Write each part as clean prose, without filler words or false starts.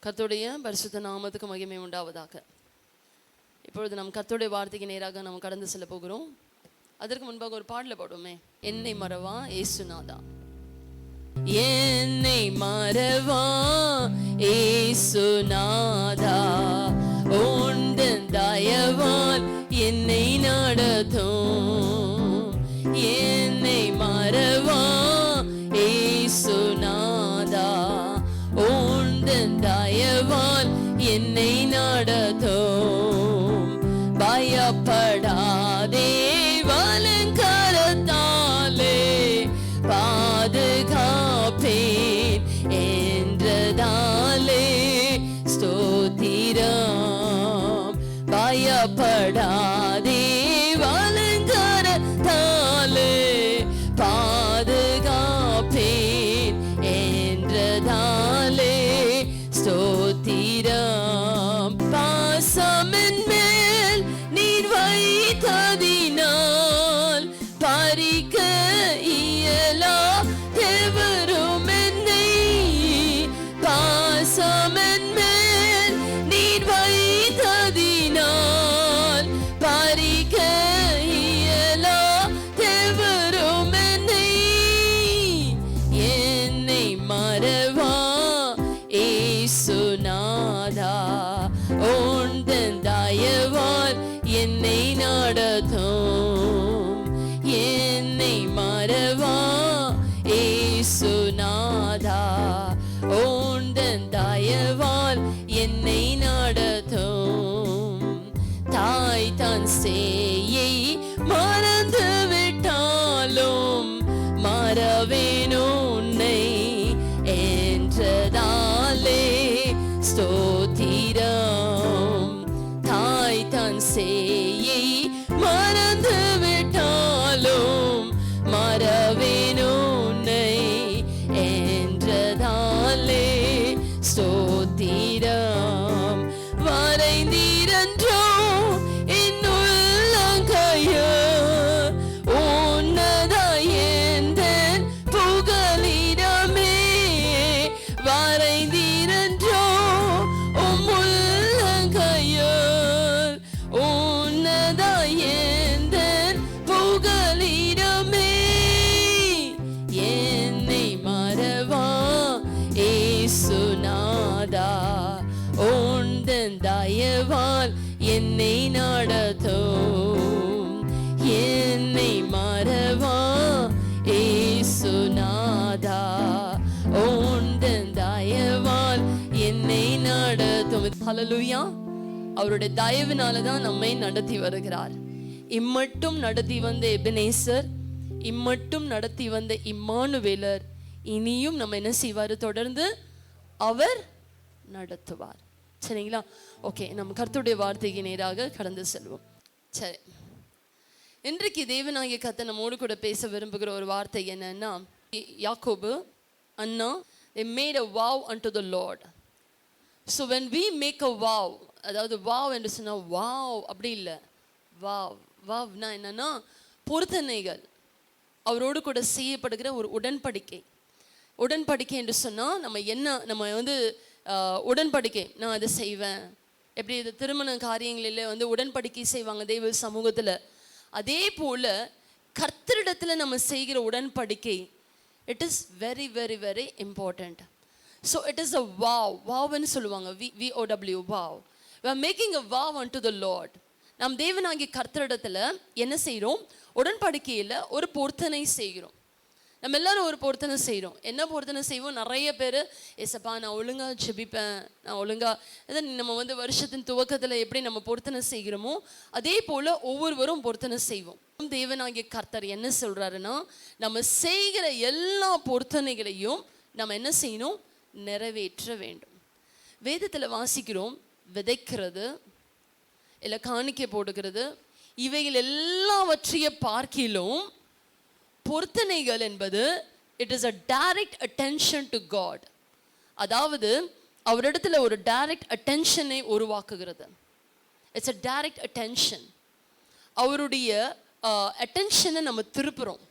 கர்த்தருடைய பரிசுத்த நாமத்துக்கு மகிமை உண்டாவதாக. இப்பொழுது நம் கர்த்தருடைய வார்த்தைக்கு நேராக நாம் கடந்து செல்ல போகிறோம். அதற்கு முன்பாக ஒரு பாடல பாடுவோமே. என்னை மறவா ஏசுநாதா, என்னை மறவா ஏசுநாதா, உந்தன் தயவால் என்னை நடத்தும். என்னை மறவா ஏசுநாதா, உந்தன் தயவால் என்னை நடத்தும். பயப்படாதே வலங்கரத்தாலே பாதுகாப்பேன் என்றதாலே ஸ்தோத்திரம். பயப்படாதே வலங்கரத்தாலே பாதுகாப்பேன் என்றதாலே ஸ்தோத்திரம். பாசமின் மேல் நீர் வைத்ததினால் பறிக்க இயலா எவரும் என்னை. பாசமின் மேல் நீர் வைத்ததினால் பறிக்க இயலா எவரும் என்னை. என்னை மறவா ஏசுநாதா, உந்தன் தயவால் என்னை நடத்தும். என்னை மறவா ஏசுநாதா, உந்தன் தயவால் என்னை நடத்தும். தாய் தன் சேயை மறந்து விட்டாலும் மறவேன் உன்னை என்றதாலே ஸ்தோத்திரம். தாய் தன் சேயை மறந்து விட்டாலும் மறவேன் உன்னை என்றதாலே ஸ்தோத்திரம். வரைந்தீரன்றோ என் உள்ளங்கையர் உன்னதா எந்தன் புகலிடமே. வரைந்தீரன்றோ உம் உள்ளங்கையர் உன்னதா எந்தன் புகலிடமே. என்னை மறவா ஏசுநாதா, உந்தன் தயவால் என்னை நடத்தும். என்னை மறவா ஏசுநாதா, உந்தன் தயவால் என்னை நடத்தும். ஹல்லேலூயா. அவருடைய தயவினால தான் நம்மை நடத்தி வருகிறார். இம்மட்டும் நடத்தி வந்த எபெனேசர், இம்மட்டும் நடத்தி வந்த இம்மானுவேலர், இனியும் நம்ம என்ன செய்வார்? தொடர்ந்து அவர் நடத்துவார். சரிங்களா? ஓகே, நம்ம கர்த்தருடைய வார்த்தைக்கு நேராக கடந்து செல்வோம். சரி, இன்றைக்கு தேவனாகிய கர்த்தர் நம்மோடு கூட பேச விரும்புகிற ஒரு வார்த்தை என்னன்னா, யாக்கோபு அண்ணா they made a vow unto the Lord. So when we make a vow, அதாவது வாவ் என்று சொன்னா வாவ் அப்படி இல்லை, வாவ் வாவ்னா என்னன்னா பொருத்தனைகள், அவரோடு கூட செய்யப்படுகிற ஒரு உடன்படிக்கை. உடன்படிக்கை என்று சொன்னால் நம்ம வந்து உடன்படிக்கை, நான் அதை செய்வேன். எப்படி இது திருமண காரியங்களில் உடன்படிக்கை செய்வாங்க தெய்வ சமூகத்தில், அதே போல் கர்த்தரிடத்தில் நம்ம செய்கிற உடன்படிக்கை, it is very very very important. So it is a vow. Vowன்னு சொல்லுவாங்க, VOW, vow. We are making a vow unto the Lord. நாம் தேவனாகிய கர்த்தரிடத்தில் என்ன செய்கிறோம்? உடன்படிக்கையில் ஒரு பொருத்தனை செய்கிறோம். நம்ம எல்லாரும் ஒரு பொருத்தனை செய்கிறோம். என்ன பொருத்தனை செய்வோம்? நிறைய பேர், ஏசப்பா நான் ஒழுங்காக ஜெபிப்பேன், நான் ஒழுங்காக நம்ம வருஷத்தின் துவக்கத்தில் எப்படி நம்ம பொருத்தனை செய்கிறோமோ அதே போல் ஒவ்வொருவரும் பொருத்தனை செய்வோம். தேவனாகிய கர்த்தர் என்ன சொல்கிறாருன்னா, நம்ம செய்கிற எல்லா பொருத்தனைகளையும் நம்ம என்ன செய்யணும்? நிறைவேற்ற வேண்டும். வேதத்தில் வாசிக்கிறோம், விதைக்கிறது இல்லை காணிக்கை போடுகிறது, இவைகள் எல்லாவற்றைய பார்க்கிலும் பொருத்தனைகள் என்பது it is a direct attention to God. அதாவது அவரிடத்துல ஒரு டைரக்ட் அட்டென்ஷனை உருவாக்குகிறது. It's a direct attention. அவருடைய அட்டென்ஷனை நம்ம திருப்புறோம்,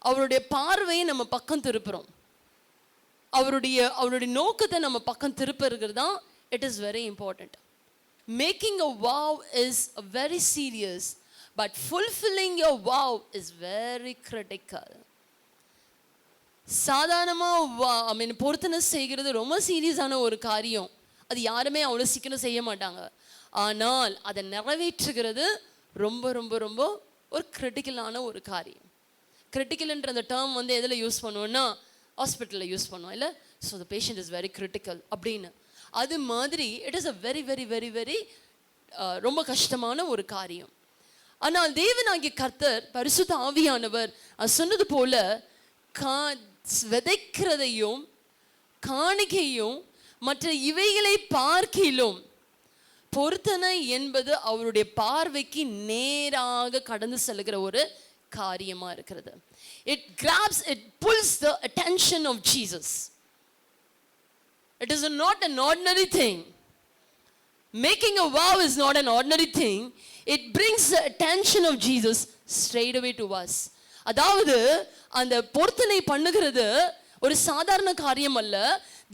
அவருடைய பார்வையை நம்ம பக்கம் திருப்புறோம். அவருடைய நோக்கத்தை நம்ம பக்கம் திருப்பறது தான் it is very important. Making a vow is very serious, but fulfilling your vow is very critical. சாதாரணமாக பொருத்தனை செய்கிறது ரொம்ப சீரியஸான ஒரு காரியம். அது யாருமே அவ்வளோ சீக்கிரம் செய்ய மாட்டாங்க. ஆனால் அதை நிறைவேற்றுகிறது ரொம்ப ரொம்ப ரொம்ப ஒரு கிரிட்டிக்கலான ஒரு காரியம். கிரிட்டிக்கல்ன்ற அந்த டேர்ம் வந்து எதில் யூஸ் பண்ணுவோன்னா ஹாஸ்பிட்டலில் யூஸ் பண்ணுவோம் இல்லை. So the patient is very critical அப்படின்னு. அது மாதிரி it is a very very very very ரொம்ப கஷ்டமான ஒரு காரியம். ஆனால் தேவனாகிய கர்த்தர் பரிசுத்த ஆவியானவர் சொன்னது போல விதைக்கிறதையும் காணிக்கையும் மற்ற இவைகளை பார்க்கிலும் பொருத்தனை என்பது அவருடைய பார்வைக்கு நேராக கடந்து செல்கிற ஒரு காரியமா இருக்கிறது. It grabs, it pulls the attention of Jesus. It is not an ordinary thing. Making a vow is not an ordinary thing. It brings the attention of Jesus straight away to us. அதாவது அந்த பொருத்தனை பண்ணுகிறது ஒரு சாதாரண காரியம் அல்ல.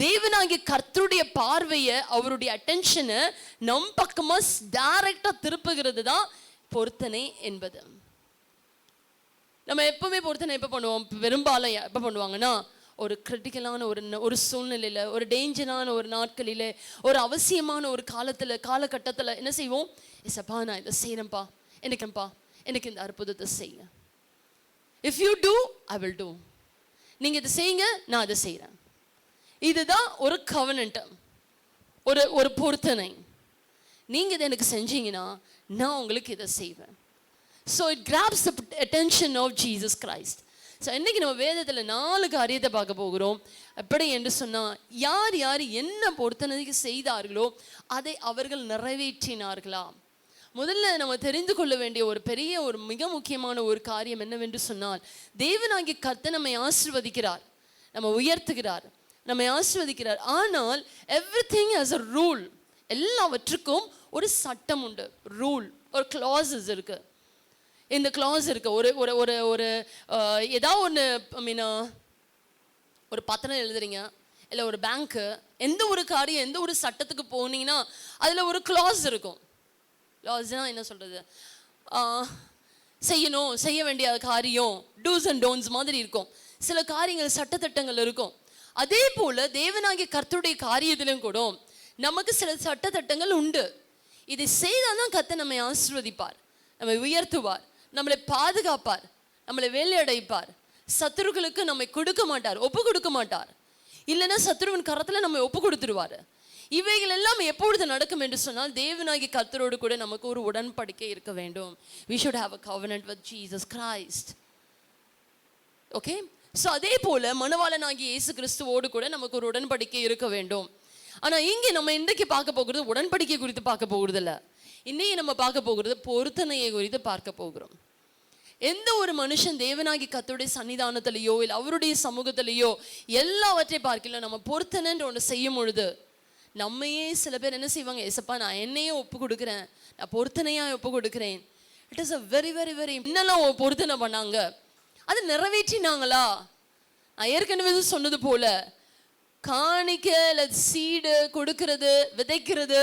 தேவனாகிய கர்த்தருடைய பார்வையை, அவருடைய அட்டென்ஷனை நம் பக்கமா டைரக்டா திருப்புகிறது தான் பொருத்தனை என்பது. நம்ம எப்பவுமே பொருத்தனை எப்போ பண்ணுவோம்? பெரும்பாலும் எப்போ பண்ணுவாங்கன்னா ஒரு கிரிட்டிக்கலான ஒரு சூழ்நிலையில், ஒரு டேஞ்சரான ஒரு நாட்களில், ஒரு அவசியமான ஒரு காலகட்டத்தில் என்ன செய்வோம்? எஸ்ப்பா நான் இதை செய்கிறேன்ப்பா, எனக்கு இந்த அற்புதத்தை செய்ய. If you do I will do. நீங்கள் இதை செய்யுங்க, நான் அதை செய்கிறேன். இதுதான் ஒரு கவனன்ட், ஒரு பொருத்தனை. நீங்கள் இதை எனக்கு செஞ்சீங்கன்னா நான் உங்களுக்கு இதை செய்வேன். So it grabs the attention of Jesus Christ. So இன்றைக்கி நம்ம வேதத்தில் 4 காரியத்தை பார்க்க போகிறோம். எப்படி என்று சொன்னால், யார் யார் என்ன பொருத்தனைக்கு செய்தார்களோ அதை அவர்கள் நிறைவேற்றினார்களா? முதல்ல நம்ம தெரிந்து கொள்ள வேண்டிய ஒரு மிக முக்கியமான ஒரு காரியம் என்னவென்று சொன்னால், தேவனாகிய கர்த்தர் நம்மை ஆசீர்வதிக்கிறார், நம்ம உயர்த்துகிறார், நம்மை ஆசீர்வதிக்கிறார். ஆனால் எவ்ரிதிங் ஹஸ் அ ரூல். எல்லாவற்றுக்கும் ஒரு சட்டம் உண்டு, ரூல், ஒரு கிளாஸஸ் இருக்கு. இந்த கிளாஸ் இருக்கு. ஒரு ஒரு ஒரு ஏதாவது ஒன்று ஒரு பத்திரம் எழுதுறீங்க, இல்லை ஒரு பேங்க்கு, எந்த ஒரு காரியம், எந்த ஒரு சட்டத்துக்கு போனீங்கன்னா அதில் ஒரு கிளாஸ் இருக்கும். கிளாஸ்னால் என்ன சொல்கிறது? செய்ய வேண்டிய காரியம், டூஸ் அண்ட் டோன்ஸ் மாதிரி இருக்கும். சில காரியங்கள் சட்டத்திட்டங்கள் இருக்கும். அதே போல் தேவனாகிய கர்த்தருடைய காரியத்திலும் கூட நமக்கு சில சட்டத்திட்டங்கள் உண்டு. இதை செய்தால் தான் கர்த்தர் நம்மை ஆசீர்வதிப்பார், நம்மை உயர்த்துவார், நம்மளை பாதுகாப்பார், நம்மளை வேலையடைப்பார். சத்துருக்களுக்கு நம்மை ஒப்பு கொடுக்க மாட்டார். இல்லைன்னா சத்துருவின் கரத்தில் நம்மை ஒப்பு கொடுத்துருவார். இவைகள் எல்லாம் எப்பொழுது நடக்கும் என்று சொன்னால், தேவனாகிய கர்த்தரோடு கூட நமக்கு ஒரு உடன்படிக்கை இருக்க வேண்டும். We should have a covenant with Jesus Christ. Okay. So அதே போல மணவாளனாகிய இயேசு கிறிஸ்துவோடு கூட நமக்கு ஒரு உடன்படிக்கை இருக்க வேண்டும். ஆனால் இங்கே நம்ம இன்றைக்கு பார்க்க போகிறது உடன்படிக்கை குறித்து பார்க்க போகிறது இல்லை. இன்னைக்கு நம்ம பார்க்க போகிறது பொருத்தனையை குறித்து பார்க்க போகிறோம். எந்த ஒரு மனுஷன் தேவனாகி கர்த்தருடைய சன்னிதானத்திலேயோ இல்லை அவருடைய சமூகத்திலேயோ எல்லாவற்றையும் பார்க்கல, நம்ம பொருத்தனைன்ற ஒன்று செய்யும் பொழுது நம்மையே சில பேர் என்ன செய்வாங்க? ஏசப்பா நான் என்னையே ஒப்பு கொடுக்குறேன், நான் பொருத்தனையாக ஒப்பு கொடுக்குறேன். It is a very very very. என்னெல்லாம் பொருத்தனை பண்ணாங்க, அது நிறைவேற்றினாங்களா? நான் ஏற்கனவே சொன்னது போல காணிக்க சீடு கொடுக்கிறது, விதைக்கிறது,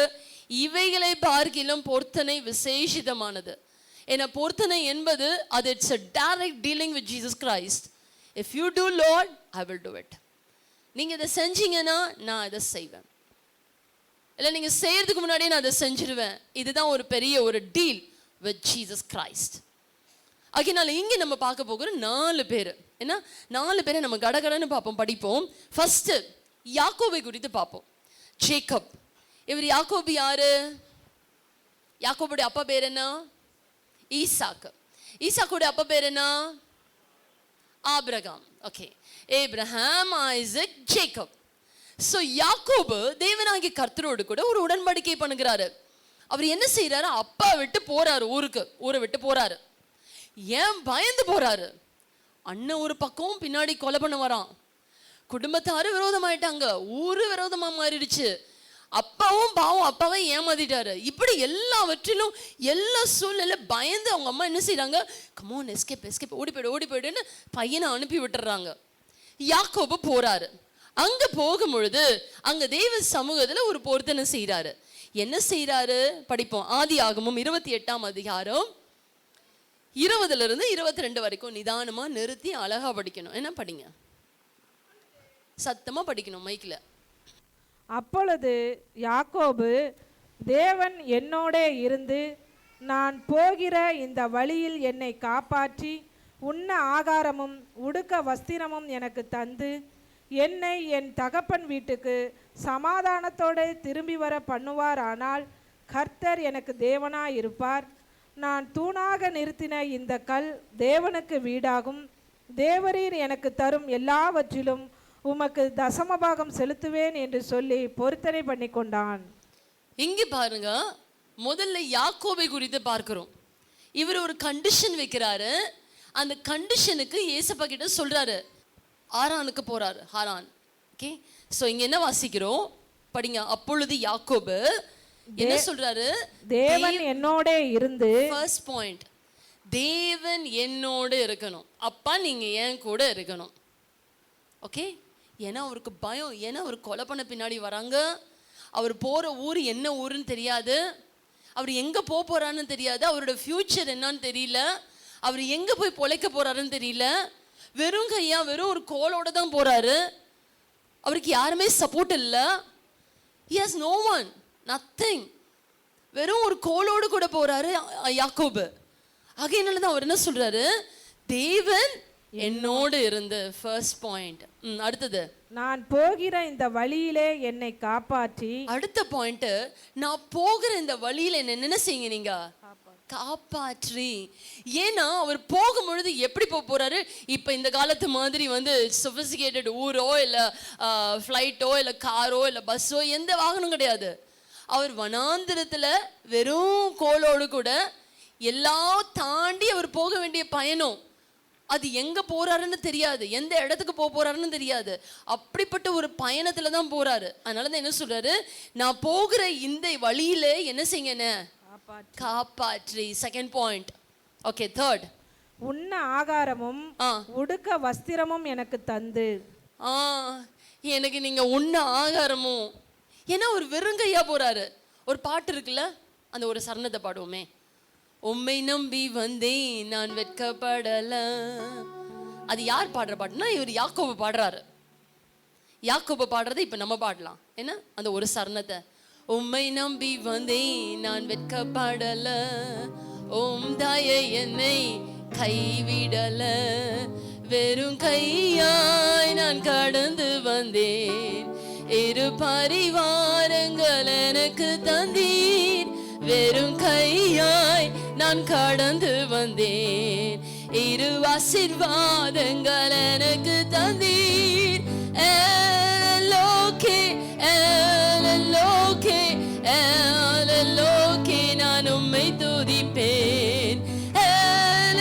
இவைகளை பார்க்கிலும் பொருத்தனை விசேஷிதமானது. ஏன்னா பொருத்தனை என்பது அது it's a direct dealing with Jesus Christ. If you do Lord, I will do it. நீங்கள் இதை செஞ்சீங்கன்னா நான் இதை செய்வேன், இல்லை நீங்கள் செய்யறதுக்கு முன்னாடியே நான் அதை செஞ்சிருவேன். இதுதான் ஒரு பெரிய ஒரு டீல் வித் ஜீசஸ் கிரைஸ்ட். அதனால இங்கே நம்ம பார்க்க போகிற 4 பேர். ஏன்னா 4 பேரை நம்ம கடகடன்னு பார்ப்போம், படிப்போம். ஃபர்ஸ்ட் யாக்கோபை குறித்து பார்ப்போம். ஜேக்கப். இவர் யாக்கோபு யாரு? யாக்கோபுடைய அப்பா பேர் என்ன? ஈசாக்கு. ஈசாக்குடைய அப்பா பேர் என்ன? Abraham. Okay. Abraham, Isaac, Jacob. So யாக்கோபு தேவனாகிய கர்த்தரோடு கூட ஒரு உடன்படிக்கை பண்ணுகிறாரு. அவர் என்ன செய்யறாரு? அப்பா விட்டு போறாரு, ஊரை விட்டு போறாரு. ஏன் பயந்து போறாரு? அண்ணன் ஒரு பக்கம் பின்னாடி கொலை பண்ண வரான், குடும்பத்தாரு விரோதமாயிட்டாங்க, ஊரு விரோதமா மாறிடுச்சு, அப்பாவும் பாவம் அப்பாவை ஏமாத்திட்டாரு. இப்படி எல்லாவற்றிலும் எல்லா சூழ்நிலை பயந்து அவங்க அம்மா என்ன செய்யறாங்க? கமோன் எஸ்கேப், ஓடி போயிடுன்னு பையனை அனுப்பி விட்டுறாங்க. யாக்கோபு போறாரு. அங்க போகும் பொழுது அங்க தேவ சமூகத்துல ஒரு பொருத்தனை செய்யறாரு. என்ன செய்யறாரு படிப்போம். ஆதியாகமம் 28ஆம் அதிகாரம் 20 22 வரைக்கும் நிதானமா நிறுத்தி அழகா படிக்கணும். என்ன படிங்க, சத்தமா படிக்கணும் மைக்ல. அப்பொழுது யாக்கோபு, தேவன் என்னோடே இருந்து நான் போகிற இந்த வழியில் என்னை காப்பாற்றி உண்ண ஆகாரமும் உடுக்க வஸ்திரமும் எனக்கு தந்து என்னை என் தகப்பன் வீட்டுக்கு சமாதானத்தோடு திரும்பி வர பண்ணுவாரானால் கர்த்தர் எனக்கு தேவனாய் இருப்பார். நான் தூணாக நிறுத்தின இந்த கல் தேவனுக்கு வீடாகும். தேவரீர் எனக்கு தரும் எல்லாவற்றிலும் உமக்கு தசமபாகம் செலுத்துவேன் என்று சொல்லி பொருத்தனை பண்ணி கொண்டான். இங்க பாருங்க, முதல்ல யாக்கோபை குறித்து பார்க்கிறோம். இவர் ஒரு கண்டிஷன் வைக்கிறாரு. அந்த கண்டிஷனுக்கு ஏசப்பா கிட்ட சொல்றாரு. ஆரானுக்கு போறாரு, ஹாரான். ஓகே, சோ இங்க என்ன வாசிக்கிறோம் படிங்க. அப்பொழுது யாக்கோபு என்ன சொல்றாரு? தேவன் என்னோட இருந்து. ஃபர்ஸ்ட் பாயிண்ட், தேவன் என்னோட இருக்கணும். அப்பா நீங்க ஏன் கூட இருக்கணும். ஓகே, ஏன்னா அவருக்கு பயம். ஏன்னா அவர் கொலை பண்ண பின்னாடி வராங்க. அவர் போற ஊர் என்ன ஊருன்னு தெரியாது. அவர் எங்க போறான்னு தெரியாது. அவரோட ஃபியூச்சர் என்னன்னு தெரியல. அவர் எங்க போய் பொழைக்க போறாருன்னு தெரியல. வெறும் கையா வெறும் ஒரு கோலோட தான் போறாரு. அவருக்கு யாருமே சப்போர்ட் இல்லை. he has no one, nothing. வெறும் ஒரு கோலோடு கூட போறாரு யாக்கோபு. ஆகையினால தான் அவர் என்ன சொல்றாரு? தேவன் என்னோடு இருந்து. First point. அடுத்தது, நான் போகிற இந்த வழியிலே என்னை காப்பாற்றி. அடுத்த பாயிண்ட், நான் போகிற இந்த வழியில என்ன செய்யுங்க நீங்க காப்பாற்றி. ஏன்னா அவர் போகும்பொழுது எப்படி போறாரு? இப்ப இந்த காலத்து மாதிரி சொபிஸ்டிகேட்டட் ஊரோ இல்ல ஃப்ளைட்டோ இல்ல காரோ இல்ல பஸ்ஸோ எந்த வாகனம் கிடையாது. அவர் வனாந்திரத்துல வெறும் கோலோடு கூட எல்லாம் தாண்டி அவர் போக வேண்டிய பயணம். அது எங்க போறாருன்னு தெரியாது, எந்த இடத்துக்கு போறாருன்னு தெரியாது. அப்படிப்பட்ட ஒரு பயணத்துல தான் போறாரு. அதனாலதான் என்ன சொல்றாரு? நான் போகிற இந்த வழியில என்ன செய்யுங்க காப்பாற்றி. Second point. ஓகே, தேர்ட், உண்ண ஆகாரமும் உடுக்க வஸ்திரமும் எனக்கு தந்து. எனக்கு நீங்க உண்ண ஆகாரமும். ஏன்னா ஒரு வெறுங்கையா போறாரு. ஒரு பாட்டு இருக்குல்ல, அந்த ஒரு சரணத்தை பாடுவோமே. உம்மை நம்பி வந்தேன் நான் வெட்கப்படல. அது யார் பாடுற பாட்டுனா இவர் யாக்கோபு பாடுறாரு. யாக்கோபு பாடுறதை இப்ப நம்ம பாடலாம். என்ன அந்த ஒரு சரணத்தை. உம்மை நம்பி வந்தேன் நான் வெட்கப்படல, உம் தயை என்னை கைவிடல, வெறும் கையாய் நான் கடந்து வந்தேன், இரு பரிவாரங்கள் எனக்கு தந்தீர், வெறும் கையாய் நான் கடந்து வந்தேன், இரு ஆசீர்வாதங்கள் எனக்கு தந்தீர். எல்லோகே எல்லோகே எல்லோகே நான் உம்மை துதிப்பேன்.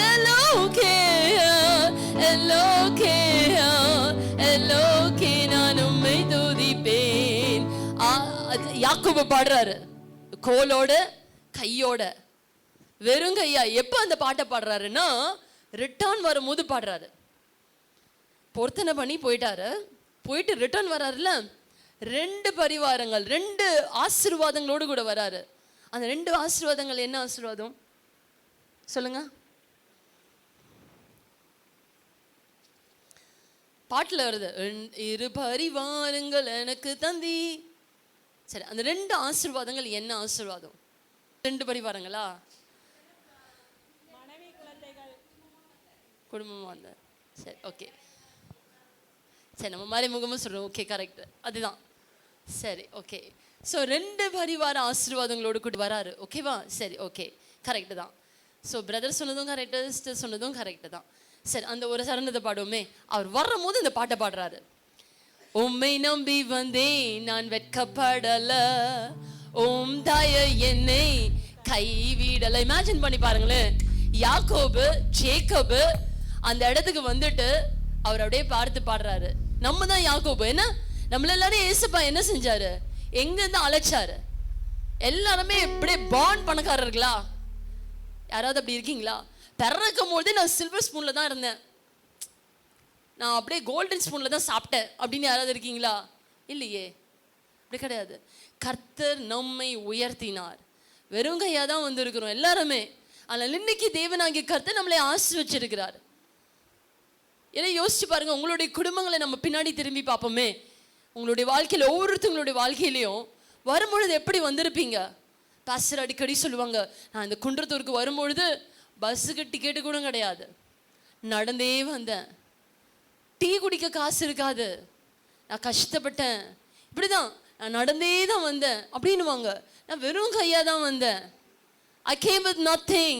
எல்லோகே எல்லோகே எல்லோகே நான் உம்மை துதிப்பேன். யாக்கோபு பாடுறாரு கோலோட கையோட வெறும் கையா. எப்ப அந்த பாட்டை பாடுறாருன்னா ரிட்டர்ன் வரும்போது பாடுறாரு. பொருத்தனை பண்ணி போயிட்டாரு, போயிட்டு ரிட்டர்ன் வர்றாருல, 2 பரிவாரங்கள் 2 ஆசீர்வாதங்களோடு கூட வராரு. அந்த 2 ஆசீர்வாதங்கள் என்ன ஆசீர்வாதம் சொல்லுங்க? பாட்டுல வருது, இரு பரிவாரங்கள் எனக்கு தந்தி. சரி, அந்த 2 ஆசீர்வாதங்கள் என்ன ஆசீர்வாதம்? 2 பரிவாரங்களா? குடும்பமா இருந்தா. சரி, ஓகே. சரி, நம்ம மறைமுகமாக சொல்கிறோம். ஓகே, கரெக்ட், அதுதான். சரி, ஓகே. ஸோ 2 பரிவார ஆசீர்வாதங்களோடு கூட வராரு. ஓகேவா? சரி, ஓகே, கரெக்டு தான். ஸோ பிரதர் சொன்னதும் கரெக்டு, சிஸ்டர் சொன்னதும் கரெக்டு தான். சரி, அந்த ஒரு சரணத்தை பாடுவோமே. அவர் வரும் போது இந்த பாட்டை பாடுறாரு. உம்மை நம்பி வந்தேன் நான் வெட்கப்படல, உம் தயை என்னை கைவிடல. இமேஜின் பண்ணி பாருங்களேன், யாக்கோபு ஜேக்கபு அந்த இடத்துக்கு வந்துட்டு அவர் அப்படியே பார்த்து பாடுறாரு. நம்ம தான் யாக்கோபு. என்ன நம்மள எல்லாரும் ஏசப்பா என்ன செஞ்சாரு? எங்க இருந்து அழைச்சாரு? எல்லாருமே எப்படியே பாண்ட் பணக்காரர்களா? யாராவது அப்படி இருக்கீங்களா? பிறக்கும் போது நான் சில்வர் ஸ்பூன்ல தான் இருந்தேன். நான் அப்படியே கோல்டன் ஸ்பூன்ல தான் சாப்பிட்டேன் அப்படின்னு யாராவது இருக்கீங்களா? இல்லையே, அப்படி கிடையாது. கர்த்தர் நம்மை உயர்த்தினார். வெறும் கையா தான் வந்திருக்கிறோம் எல்லாருமே. ஆனால் இன்னைக்கு தேவனாகிய கர்த்தர் நம்மளை ஆசீர்வச்சிருக்கிறார். ஏன்னா யோசிச்சு பாருங்க, உங்களுடைய குடும்பங்களை நம்ம பின்னாடி திரும்பி பார்ப்போமே. உங்களுடைய வாழ்க்கையில் ஒவ்வொருத்தவங்களுடைய வாழ்க்கையிலையும் வரும்பொழுது எப்படி வந்திருப்பீங்க? பாஸ்டர் அடிக்கடி சொல்லுவாங்க, நான் இந்த குன்றத்தூருக்கு வரும்பொழுது பஸ்ஸுக்கு டிக்கெட்டு கூட கிடையாது, நடந்தே வந்தேன், டீ குடிக்க காசு இருக்காது, நான் கஷ்டப்பட்டேன், இப்படிதான் நான் நடந்தே தான் வந்தேன் அப்படின்னுவாங்க. நான் வெறும் கையாக தான் வந்தேன். I came with nothing.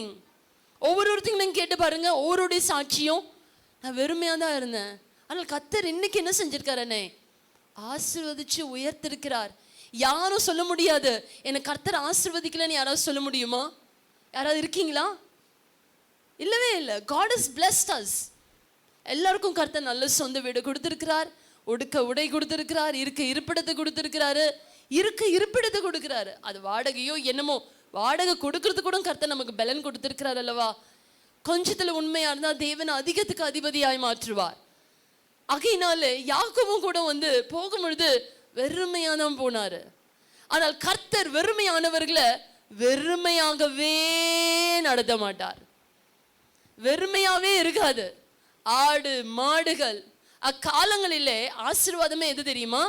ஒவ்வொருத்தங்களும் கேட்டு பாருங்க, ஒவ்வொருடைய சாட்சியும் நான் வெறுமையாக தான் இருந்தேன். ஆனால் கர்த்தர் இன்னைக்கு என்ன செஞ்சிருக்காரு? என்னை ஆசீர்வதிச்சு உயர்த்திருக்கிறார். யாரும் சொல்ல முடியாது என்னை கர்த்தர் ஆசீர்வதிக்கலன்னு. யாராவது சொல்ல முடியுமா? யாராவது இருக்கீங்களா? இல்லவே இல்லை. God has blessed us. எல்லாருக்கும் கர்த்தர் நல்ல சொந்த வீடு கொடுத்திருக்கிறார், உடுக்க உடை கொடுத்திருக்கிறார், இருப்பிடத்தை கொடுத்திருக்கிறாரு, இருப்பிடத்தை கொடுக்கிறாரு. அது வாடகையோ என்னமோ, வாடகை கொடுக்கறது கூட கர்த்தர் நமக்கு பலன் கொடுத்திருக்கிறார் அல்லவா? கொஞ்சத்துல உண்மையா இருந்தா தேவன் அதிகத்துக்கு அதிபதியாய் மாற்றுவார். ஆகையினால யாக்கோபும் கூட போகும்பொழுது வெறுமையா தான் போனாரு. ஆனால் கர்த்தர் வெறுமையானவர்களை வெறுமையாகவே நடத்த மாட்டார். வெறுமையாவே இருக்காது. ஆடு மாடுகள் அக்காலங்களிலே ஆசீர்வாதமே எது தெரியுமா?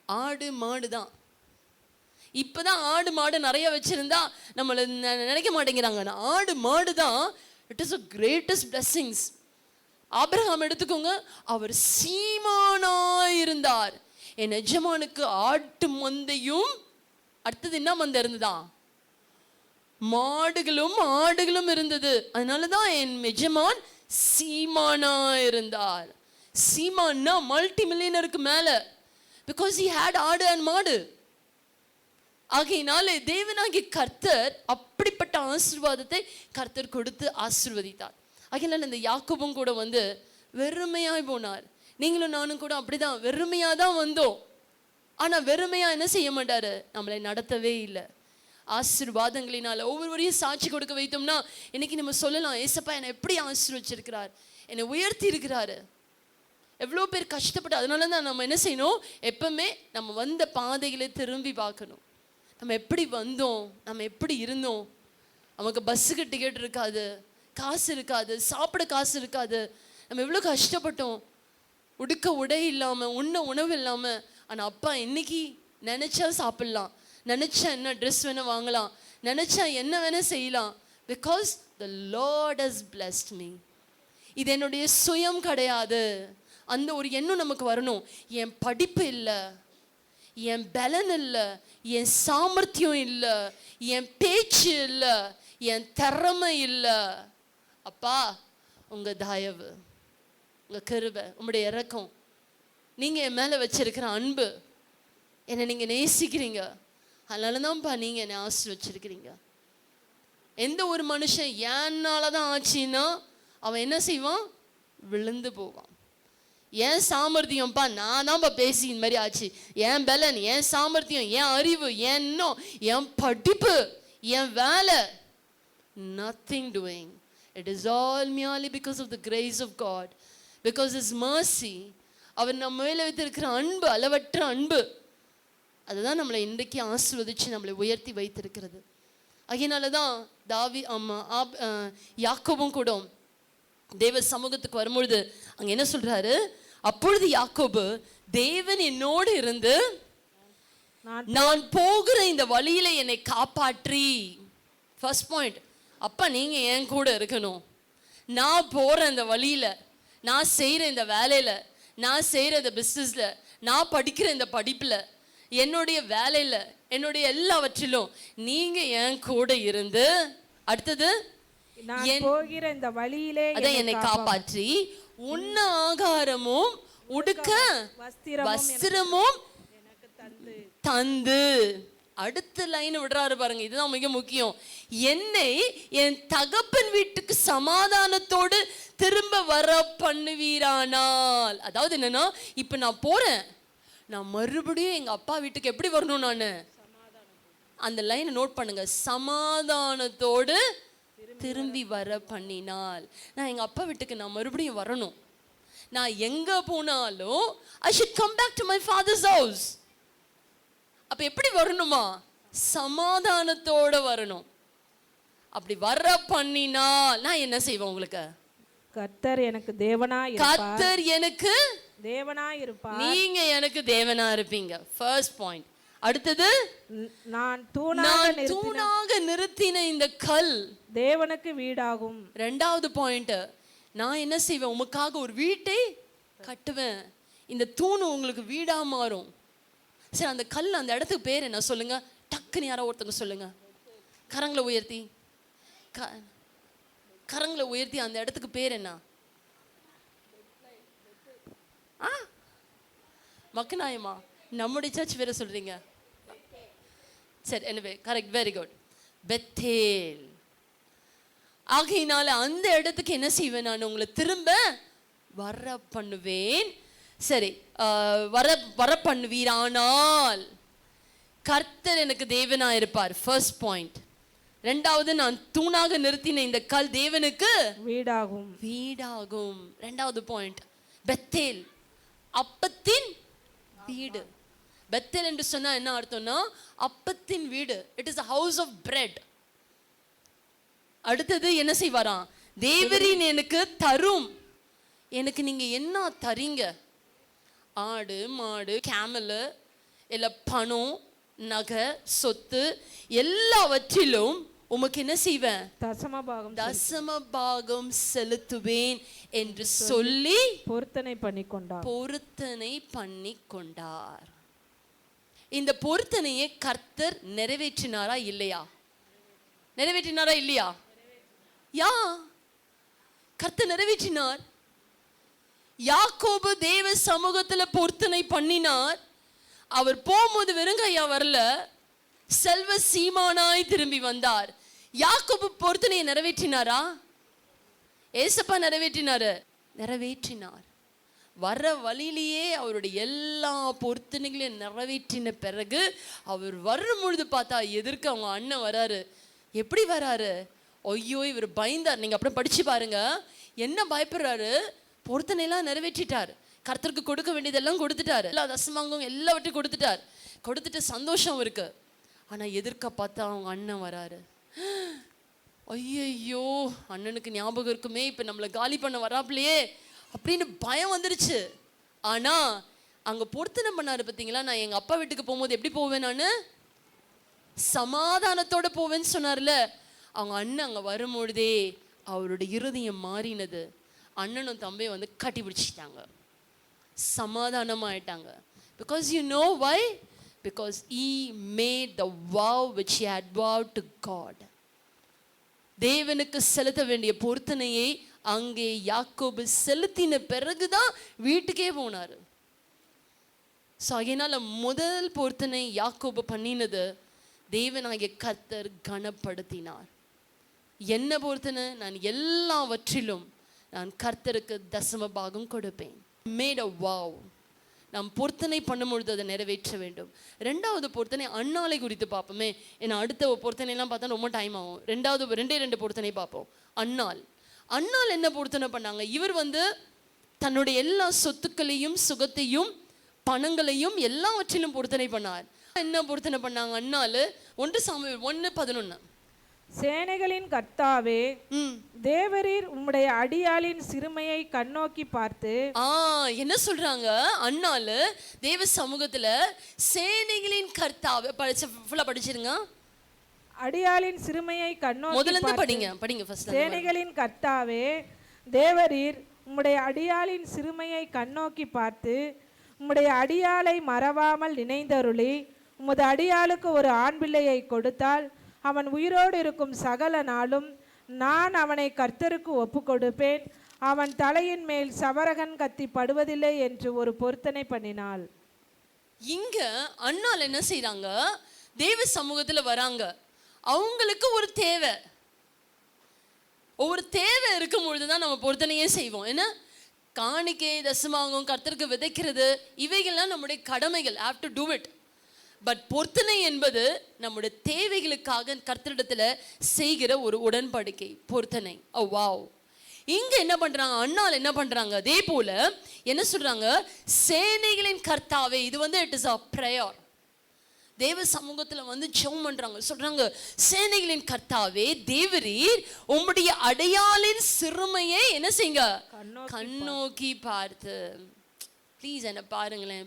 ஆடு மாடு தான். இப்பதான் ஆடு மாடு நிறைய வச்சிருந்தா நம்மள நினைக்க மாட்டேங்கிறாங்க. ஆடு மாடு தான் it is a greatest blessings. Abraham எடுத்துக்கோங்க, அவர் சீமானாய் இருந்தார். என் எஜமானுக்கு ஆட்டு மந்தையும், அடுத்தது என்ன மந்தை இருந்ததா? மாடுகளும் ஆடுகளும் இருந்தது. அதனாலதான் என் எஜமான் சீமானாய் இருந்தார். சீமான்னா மல்டி மில்லியனருக்கு மேல, பிகாஸ் he had ஆடு அண்ட் மாடு. ஆகையினாலே தேவனாகிய கர்த்தர் அப்படிப்பட்ட ஆசீர்வாதத்தை கர்த்தர் கொடுத்து ஆசீர்வதித்தார். ஆகையினால இந்த யாக்கோபும் கூட வெறுமையாய் போனார். நீங்களும் நானும் கூட அப்படிதான் வெறுமையா தான் வந்தோம். ஆனா வெறுமையா என்ன செய்ய மாட்டாரு? நம்மளை நடத்தவே இல்லை. ஆசீர்வாதங்களினால ஒவ்வொருவரையும் சாட்சி கொடுக்க வைத்தோம்னா இன்னைக்கு நம்ம சொல்லலாம், ஏசப்பா என்னை எப்படி ஆசீர்வச்சிருக்கிறார், என்னை உயர்த்தி இருக்கிறாரு. எவ்வளோ பேர் கஷ்டப்பட்டு, அதனால தான் நம்ம என்ன செய்யணும்? எப்பவுமே நம்ம வந்த பாதைகளை திரும்பி பார்க்கணும். நம்ம எப்படி வந்தோம், நம்ம எப்படி இருந்தோம். நமக்கு பஸ்ஸுக்கு டிக்கெட் இருக்காது, காசு இருக்காது, சாப்பிட காசு இருக்காது, நம்ம எவ்வளோ கஷ்டப்பட்டோம், உடுக்க உடை இல்லாமல், உண்ண உணவு இல்லாமல். ஆனால் அப்பா இன்னைக்கு நினச்சா சாப்பிட்லாம், நினச்சா என்ன ட்ரெஸ் வேணால் வாங்கலாம், நினச்சா என்ன வேணால் செய்யலாம். Because the Lord has blessed me. இது என்னுடைய சுயம் கிடையாது. அந்த ஒரு எண்ணம் நமக்கு வரணும். என் படிப்பு இல்லை, என் பலன் இல்லை, என் சாமர்த்தியம் இல்லை, என் பேச்சு இல்லை, என் திறமை இல்லை. அப்பா உங்க தயவு, உங்க கிருபை, உங்களுடைய இரக்கம், நீங்க என் மேல வச்சிருக்கிற அன்பு, என்னை நீங்க நேசிக்கிறீங்க, அதனாலதான்ப்பா நீங்க என்னை ஆசீர்வச்சிருக்கிறீங்க. எந்த ஒரு மனுஷன் ஏன்னாலதான் ஆச்சுன்னா அவன் என்ன செய்வான்? விழுந்து போவான். என் சாமர்த்தியம்ப்பா, நான் தான்ப்பா பேசி இந்த மாதிரி ஆச்சு, என் பலன், என் சாமர்த்தியம், என் அறிவு, என் எண்ணம், என் படிப்பு, என் வேலை, nothing doing. It is all merely because of the grace of God, because His mercy. அவர் நம்ம மேல வைத்திருக்கிற அன்பு, அளவற்ற அன்பு, அதுதான் நம்மளை இன்றைக்கு ஆசீர்வதிச்சு நம்மளை உயர்த்தி வைத்திருக்கிறது. அதனாலதான் யாக்கோபும் கூட தேவ சமூகத்துக்கு வரும்பொழுது அங்க என்ன சொல்றாரு? அப்பொழுது யாக்கோபு, தேவன் என்னோடு இருந்து நான் போகிற இந்த வழியில என்னை காப்பாற்றி. ஃபர்ஸ்ட் பாயிண்ட், அப்பா நீங்க என் கூட இருக்கணும். நான் போற இந்த வழியில, நான் செய்யற இந்த வேலையில, நான் செய்யற இந்த பிசினஸ்ல, நான் படிக்கிற இந்த படிப்புல, என்னுடைய வேலையில, என்னுடைய எல்லாவற்றிலும் நீங்க என் கூட இருந்து, அடுத்தது நான் போகிற இந்த வழியிலே என்னை காப்பாற்றி உண்ண ஆகாரமும் உடுக்க வஸ்திரமும் தந்து. அடுத்த லைன் விடுறாரு பாருங்க, இதுதான் மிக முக்கியம். என்னை என் தகப்பன் வீட்டுக்கு சமாதானத்தோடு திரும்ப வர பண்ணுவீரானால். அதாவது என்னன்னா, இப்ப நான் போறேன், நான் மறுபடியும் எங்க அப்பா வீட்டுக்கு எப்படி வரணும்? நான் அந்த லைனை நோட் பண்ணுங்க, சமாதானத்தோடு திரும்பி வர பண்ணினால். நான் எங்க அப்பா வீட்டுக்கு நான் மறுபடியும் வரணும். நான் எங்க போனாலும் I should come back to my father's house. அப்ப எப்படி வரணுமா? சமாதானத்தோட வரணும். அப்படி வர பண்ணினால் நான் என்ன செய்வேன்? உங்களுக்கு கர்த்தர் எனக்கு தேவனாய் இருப்பார். கர்த்தர் எனக்கு தேவனாய் இருப்பார். நீங்க எனக்கு தேவனா இருப்பீங்க. First point. அடுத்தது, நான் தூணாக நிறுத்தின இந்த கல் தேவனுக்கு வீடாகும். ரெண்டாவது பாயிண்ட், நான் என்ன செய்வேன்? உமக்காக ஒரு வீட்டை கட்டுவேன். இந்த தூண் உங்களுக்கு வீடா மாறும். சரி, அந்த கல், அந்த இடத்துக்கு பேர் என்ன சொல்லுங்க? டக்குன்னு யாரோ ஒருத்தங்க சொல்லுங்க. கரங்களை உயர்த்தி, கரங்களை உயர்த்தி அந்த இடத்துக்கு பேர் என்ன? மக்கநாயமா? நம்முடைய சர்ச் வேற சொல்றீங்க. சரி, எனவே கரெக்ட், வெரி குட், பெத்தேல். ஆகையினால அந்த இடத்துக்கு என்ன செய்வேன்? நான் உங்களை திரும்ப வர பண்ணுவேன். சரி, வர பண்ணுவீரானால் கர்த்தர் எனக்கு தேவனா இருப்பார். First point. ரெண்டாவது, நான் தூணாக நிறுத்தின இந்த கல் தேவனுக்கு வீடாகும். வீடாகும். ரெண்டாவது பாயிண்ட், பெத்தேல், அப்பத்தின் வீடு. பெத்தேல் என்று சொன்னா என்ன அர்த்தம்னா? அப்பத்தின் வீடு. It is a house of bread. அடுத்தது என்ன செய்வாராம்? தேவரின் எனக்கு தரும். எனக்கு நீங்க என்ன தரீங்க? ஆடு, மாடு, கேமல், இல்ல பணம், நகை, சொத்து, எல்லாவற்றிலும் உமக்கு என்ன செய்வேன்? தசமபாகம் செலுத்துவேன் என்று சொல்லி பொருத்தனை பண்ணி கொண்டார். இந்த பொருத்தனையை கர்த்தர் நிறைவேற்றினாரா இல்லையா? நிறைவேற்றினாரா இல்லையா? யா, கர்த்தர் நிறைவேற்றினார். யாக்கோபு தேவ சமூகத்துல பொருத்தனை பண்ணினார். அவர் போகும்போது வெறுங்கையா வரல, செல்வ சீமானாய் திரும்பி வந்தார். யாக்கோபு பொருத்தனையை நிறைவேற்றினாரா? ஏசப்பா நிறைவேற்றினார். வர வழியிலேயே அவருடைய எல்லா பொருத்தனைகளையும் நிறைவேற்றின பிறகு அவர் வரும் பொழுது பார்த்தா எதிர்க்க அவங்க அண்ணன் வராரு. எப்படி வராரு? ஐயோ, இவர் பயந்தார். நீங்க அப்புறம் படிச்சு பாருங்க. என்ன பயப்படுறாரு? பொருத்தனையெல்லாம் நிறைவேற்றிட்டார். கர்த்தருக்கு கொடுக்க வேண்டியதெல்லாம் கொடுத்துட்டாரு. எல்லா தசமாங்கம் எல்லாவற்றையும் கொடுத்துட்டு சந்தோஷம் இருக்கு. ஆனா எதிர்க்க பார்த்தா அவங்க அண்ணன் வராரு. ஐயோ, அண்ணனுக்கு ஞாபகம் இருக்குமே, இப்ப நம்மளை காலி பண்ண வராப்லையே அப்படின்னு பயம் வந்துருச்சு. ஆனா அங்க பொருத்தனை பண்ணாரு பார்த்தீங்களா? நான் எங்க அப்பா வீட்டுக்கு போகும்போது எப்படி போவேன்? நான் சமாதானத்தோட போவேன்னு சொன்னார்ல. அவங்க அண்ணன் அங்க வரும்பொழுதே அவருடைய இருதயம் மாறினது. அண்ணனும் தம்பியும் வந்து கட்டி பிடிச்சிட்டாங்க, சமாதானமாயிட்டாங்க. Because you know why? Because he made the vow which he had vowed to God. தேவனுக்கு செலுத்த வேண்டிய பொருத்தனையை அங்கே யாக்கோபு செலுத்தின பிறகுதான் வீட்டுக்கே போனாரு. ஸோ அதனால முதல் பொருத்தனை யாக்கோபு பண்ணினது தேவனாகிய கர்த்தர் கனப்படுத்தினார். என்ன பொருத்தனை? நான் எல்லாவற்றிலும் நான் கர்த்தருக்கு தசம பாகம் கொடுப்பேன். Made a wow. நாம் பொருத்தனை பண்ணும்பொழுது அதை நிறைவேற்ற வேண்டும். ரெண்டாவது பொருத்தனை அன்னாலை குறித்து பார்ப்போமே. ஏன்னா அடுத்த பொருத்தனைலாம் பார்த்தா ரொம்ப டைம் ஆகும். ரெண்டே பொருத்தனை பார்ப்போம். அன்னாள் என்ன பொருத்தனை பண்ணாங்க? இவர் வந்து தன்னுடைய எல்லா சொத்துக்களையும் சுகத்தையும் பணங்களையும் எல்லாவற்றிலும் பொருத்தனை பண்ணார். என்ன பொருத்தனை பண்ணாங்க அன்னாள்? 1 சாமுவேல் 1:11. சேனைகளின் கர்த்தாவே, தேவரீர் உம்முடைய அடியாளின் சிறுமையை கண்ணோக்கி பார்த்து. என்ன சொல்றாங்க? அன்னாள் தேவ சமூகத்துல சேனைகளின் கர்த்தாவே, படிச்சிருங்க. அடியாளின் சிறுமையை கண்ணோக்கி முதல்ல படிங்க ஃபர்ஸ்ட். சேனைகளின் கர்த்தாவே, தேவரீர் உம்முடைய அடியாளின் சிறுமையை கண்ணோக்கி பார்த்து உம்முடைய அடியாளை மறவாமல் நினைந்தருளி உமது அடியாளுக்கு ஒரு ஆண் பிள்ளையை கொடுத்தால் அவன் உயிரோடு இருக்கும் சகல நாளும் நான் அவனை கர்த்தருக்கு ஒப்பு கொடுப்பேன். அவன் தலையின் மேல் சவரகன் கத்தி படுவதில்லை என்று ஒரு பொருத்தனை பண்ணினாள். இங்க அன்னாள் என்ன செய்றாங்க? தேவ சமூகத்துல வராங்க. அவங்களுக்கு ஒரு தேவை இருக்கும் பொழுதுதான் நம்ம பொருத்தனையே செய்வோம். என்ன? காணிக்கை, தசமாகும், கர்த்தருக்கு விதைக்கிறது, இவைகள்லாம் நம்முடைய கடமைகள். have to do it. But பொருத்தனை என்பது நம்முடைய தேவைகளுக்காக கர்த்தரிடத்துல செய்கிற ஒரு உடன்படிக்கை. பொருத்தனை. வாவ்! இங்க என்ன பண்றாங்க, அண்ணால் என்ன பண்றாங்க, அதே போல என்ன சொல்றாங்க, சேனைகளின் கர்த்தாவே. இது வந்து இட் இஸ் a prayer. தேவ சமூகத்துல வந்து ஜெபம் பண்றாங்க, சொல்றாங்க சேனைகளின் கர்த்தாவே தேவரீர் உம்முடைய அடையாளின் சிறுமையை என்ன செய்யுங்க, கண்ணோக்கி பார்த்து. ப்ளீஸ் என்ன பாருங்களேன்,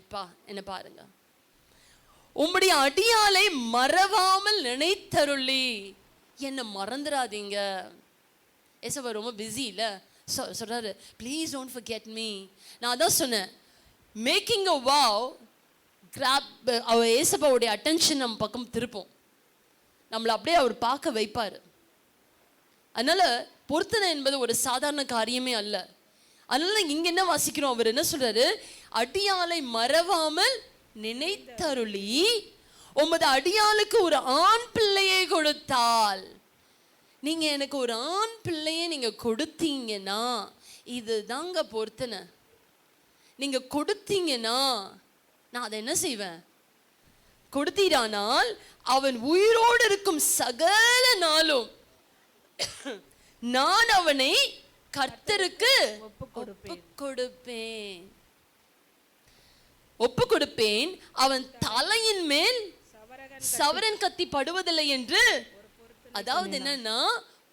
என்ன பாருங்க. உம்முடைய அடியாளை மறவாமல் நினைத்தருளி. என்ன மறந்துடாதீங்க. ஏசப்பா ரொம்ப பிஸி இல்ல, சொல்றாரு ப்ளீஸ் டோன்ட் ஃபர்கெட் மீ. நான் அதான் சொன்னேன், மேக்கிங் அ வாவ் கிராப். அவர் ஏசப்பாவுடைய அட்டென்ஷன் நம்ம பக்கம் திருப்போம், நம்மளை அப்படியே அவர் பார்க்க வைப்பார். அதனால பொருத்தனை என்பது ஒரு சாதாரண காரியமே அல்ல. அதனால இங்க என்ன வாசிக்கிறோம், அவர் என்ன சொல்றாரு, அடியாளை மறவாமல் நினைத்தருளி உமது அடியாளுக்கு ஒரு ஆண் பிள்ளையை கொடுத்தால். நீங்க எனக்கு ஒரு ஆண் பிள்ளையை நீங்க கொடுத்தீங்கன்னா, இதுதாங்க பொருத்தனை. நீங்க கொடுத்தீங்கன்னா நான் அதை என்ன செய்வேன், கொடுத்தீரானால் அவன் உயிரோடு இருக்கும் சகல நாளும் நான் அவனை கர்த்தருக்கு ஒப்பு கொடுப்பேன். அவன் தலையின் மேல் சவரன் கத்தி படுவதில்லை என்று. அதாவது என்னன்னா,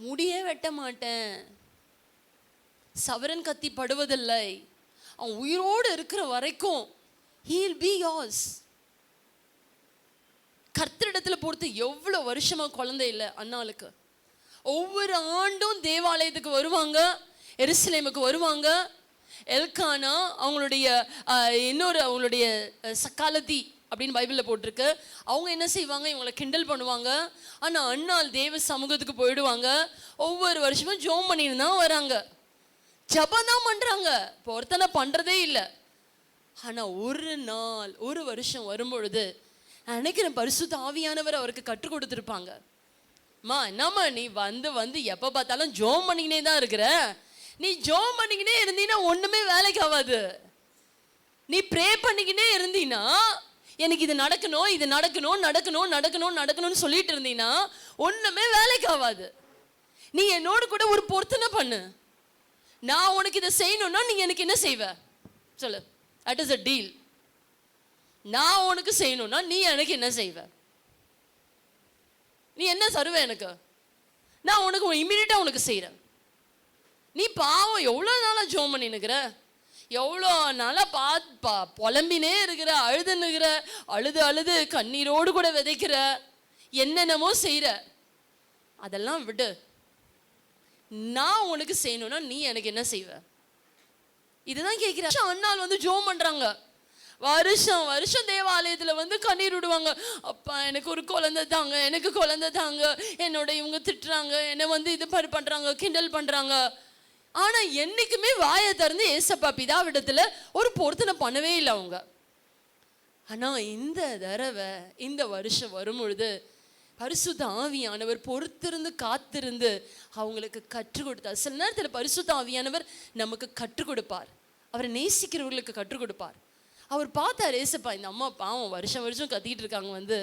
முடியே வெட்ட மாட்டேன், சவரன் கத்தி படுவதில்லை, அவன் உயிரோடு இருக்கிற வரைக்கும் he'll be yours. கர்த்தரிடத்துல பொறுத்து எவ்வளவு வருஷமா குழந்தை இல்லை அண்ணாளுக்கு. ஒவ்வொரு ஆண்டும் தேவாலயத்துக்கு வருவாங்க, எருசலேமுக்கு வருவாங்க. எல்கானா அவங்களுடைய இன்னொரு அவங்களுடைய சக்காலத்தி அப்படின்னு பைபிளில் போட்டிருக்கு. அவங்க என்ன செய்வாங்க, இவங்களை கிண்டல் பண்ணுவாங்க. ஆனால் அண்ணாள் தேவ சமூகத்துக்கு போயிடுவாங்க. ஒவ்வொரு வருஷமும் ஜோம் பண்ணின்னு தான் வராங்க, ஜபம் தான் பண்ணுறாங்க, பொருத்தனை பண்ணுறதே இல்லை. ஆனால் ஒரு நாள் ஒரு வருஷம் வரும்பொழுது நான் நினைக்கிறேன் பரிசுத்த ஆவியானவர் அவருக்கு கற்றுக் கொடுத்துருப்பாங்க. மா என்னம்மா நீ வந்து வந்து எப்போ பார்த்தாலும் ஜோம் பண்ணிக்கினே தான் இருக்கிற, நீ ஜோம் பண்ணிக்கினே இருந்தீன்னா ஒன்றுமே வேலைக்கு ஆகாது. நீ ப்ரே பண்ணிக்கினே இருந்தீன்னா, எனக்கு இது நடக்கணும் இது நடக்கணும் நடக்கணும் நடக்கணும் நடக்கணும்னு சொல்லிட்டு இருந்தீங்கன்னா ஒன்றுமே வேலைக்கு ஆகாது. நீ என்னோடு கூட ஒரு பொருத்தனை பண்ணு, நான் உனக்கு இதை செய்யணும்னா நீ எனக்கு என்ன செய்வ சொல்லு, தட் இஸ் அ டீல். நான் உனக்கு செய்யணும்னா நீ எனக்கு என்ன செய்வ, நீ என்ன தருவ எனக்கு, நான் உனக்கு இமீடியட்டாக உனக்கு செய்கிறேன். நீ பாவம் எவ்வளோ நாளாக ஜோம் பண்ணினுக்கிற, எவ்வளோ நாளாக புலம்பினே இருக்கிற, அழுதுன்னுக்கிற, அழுது அழுது கண்ணீரோடு கூட விதைக்கிற, என்னென்னமோ செய்கிற, அதெல்லாம் விடு. நான் உனக்கு செய்யணும்னா நீ எனக்கு என்ன செய்வ, இதுதான் கேட்குற. அண்ணாள் வந்து ஜோம் பண்ணுறாங்க, வருஷம் வருஷம் தேவாலயத்தில் வந்து கண்ணீர் விடுவாங்க. அப்பா எனக்கு ஒரு குழந்தை தாங்க, எனக்கு குழந்தை தாங்க, என்னோட இவங்க திட்டுறாங்க, என்னை வந்து இது பண்ணுறாங்க, கிண்டல் பண்ணுறாங்க. ஆனால் என்றைக்குமே வாயை திறந்து ஏசப்பா பிதாவிடத்தில் ஒரு பொருத்தனை பண்ணவே இல்லை அவங்க. ஆனால் இந்த தடவை இந்த வருஷம் வரும்பொழுது பரிசுத்த ஆவியானவர் பொறுத்திருந்து காத்திருந்து அவங்களுக்கு கற்றுக் கொடுத்தார். சில நேரத்தில் பரிசுத்த ஆவியானவர் நமக்கு கற்றுக் கொடுப்பார், அவரை நேசிக்கிறவர்களுக்கு கற்றுக் கொடுப்பார். அவர் பார்த்தார், ஏசப்பா இந்த அம்மா பாவம் வருஷம் வருஷம் கத்திக்கிட்டு இருக்காங்க, வந்து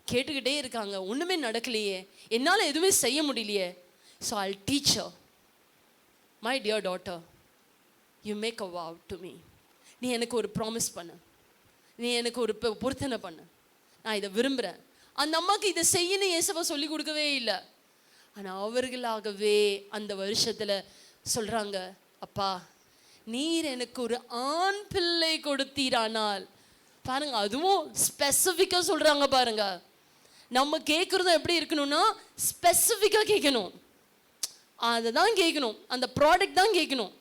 கேட்டுக்கிட்டே இருக்காங்க, ஒன்றுமே நடக்கலையே, என்னால் எதுவுமே செய்ய முடியலையே. So I'll teach her. My dear daughter, you make a vow to me. நீ எனக்கு ஒரு ப்ராமிஸ் பண்ணு, நீ எனக்கு ஒரு பொருத்தனை பண்ணு, நான் இதை விரும்புகிறேன். அந்த அம்மாவுக்கு இதை செய்யணும் ஏசப்பா சொல்லி கொடுக்கவே இல்லை. ஆனால் அவர்களாகவே அந்த வருஷத்தில் சொல்கிறாங்க, அப்பா நீர் எனக்கு ஒரு ஆண் பிள்ளை கொடுத்தீரானால். பாருங்க, அதுவும் ஸ்பெசிஃபிக்காக சொல்கிறாங்க பாருங்க. நம்ம கேட்குறதும் எப்படி இருக்கணும்னா ஸ்பெசிஃபிக்காக கேட்கணும், அதை தான் கேட்கணும், அந்த ப்ராடக்ட் தான் கேட்கணும்.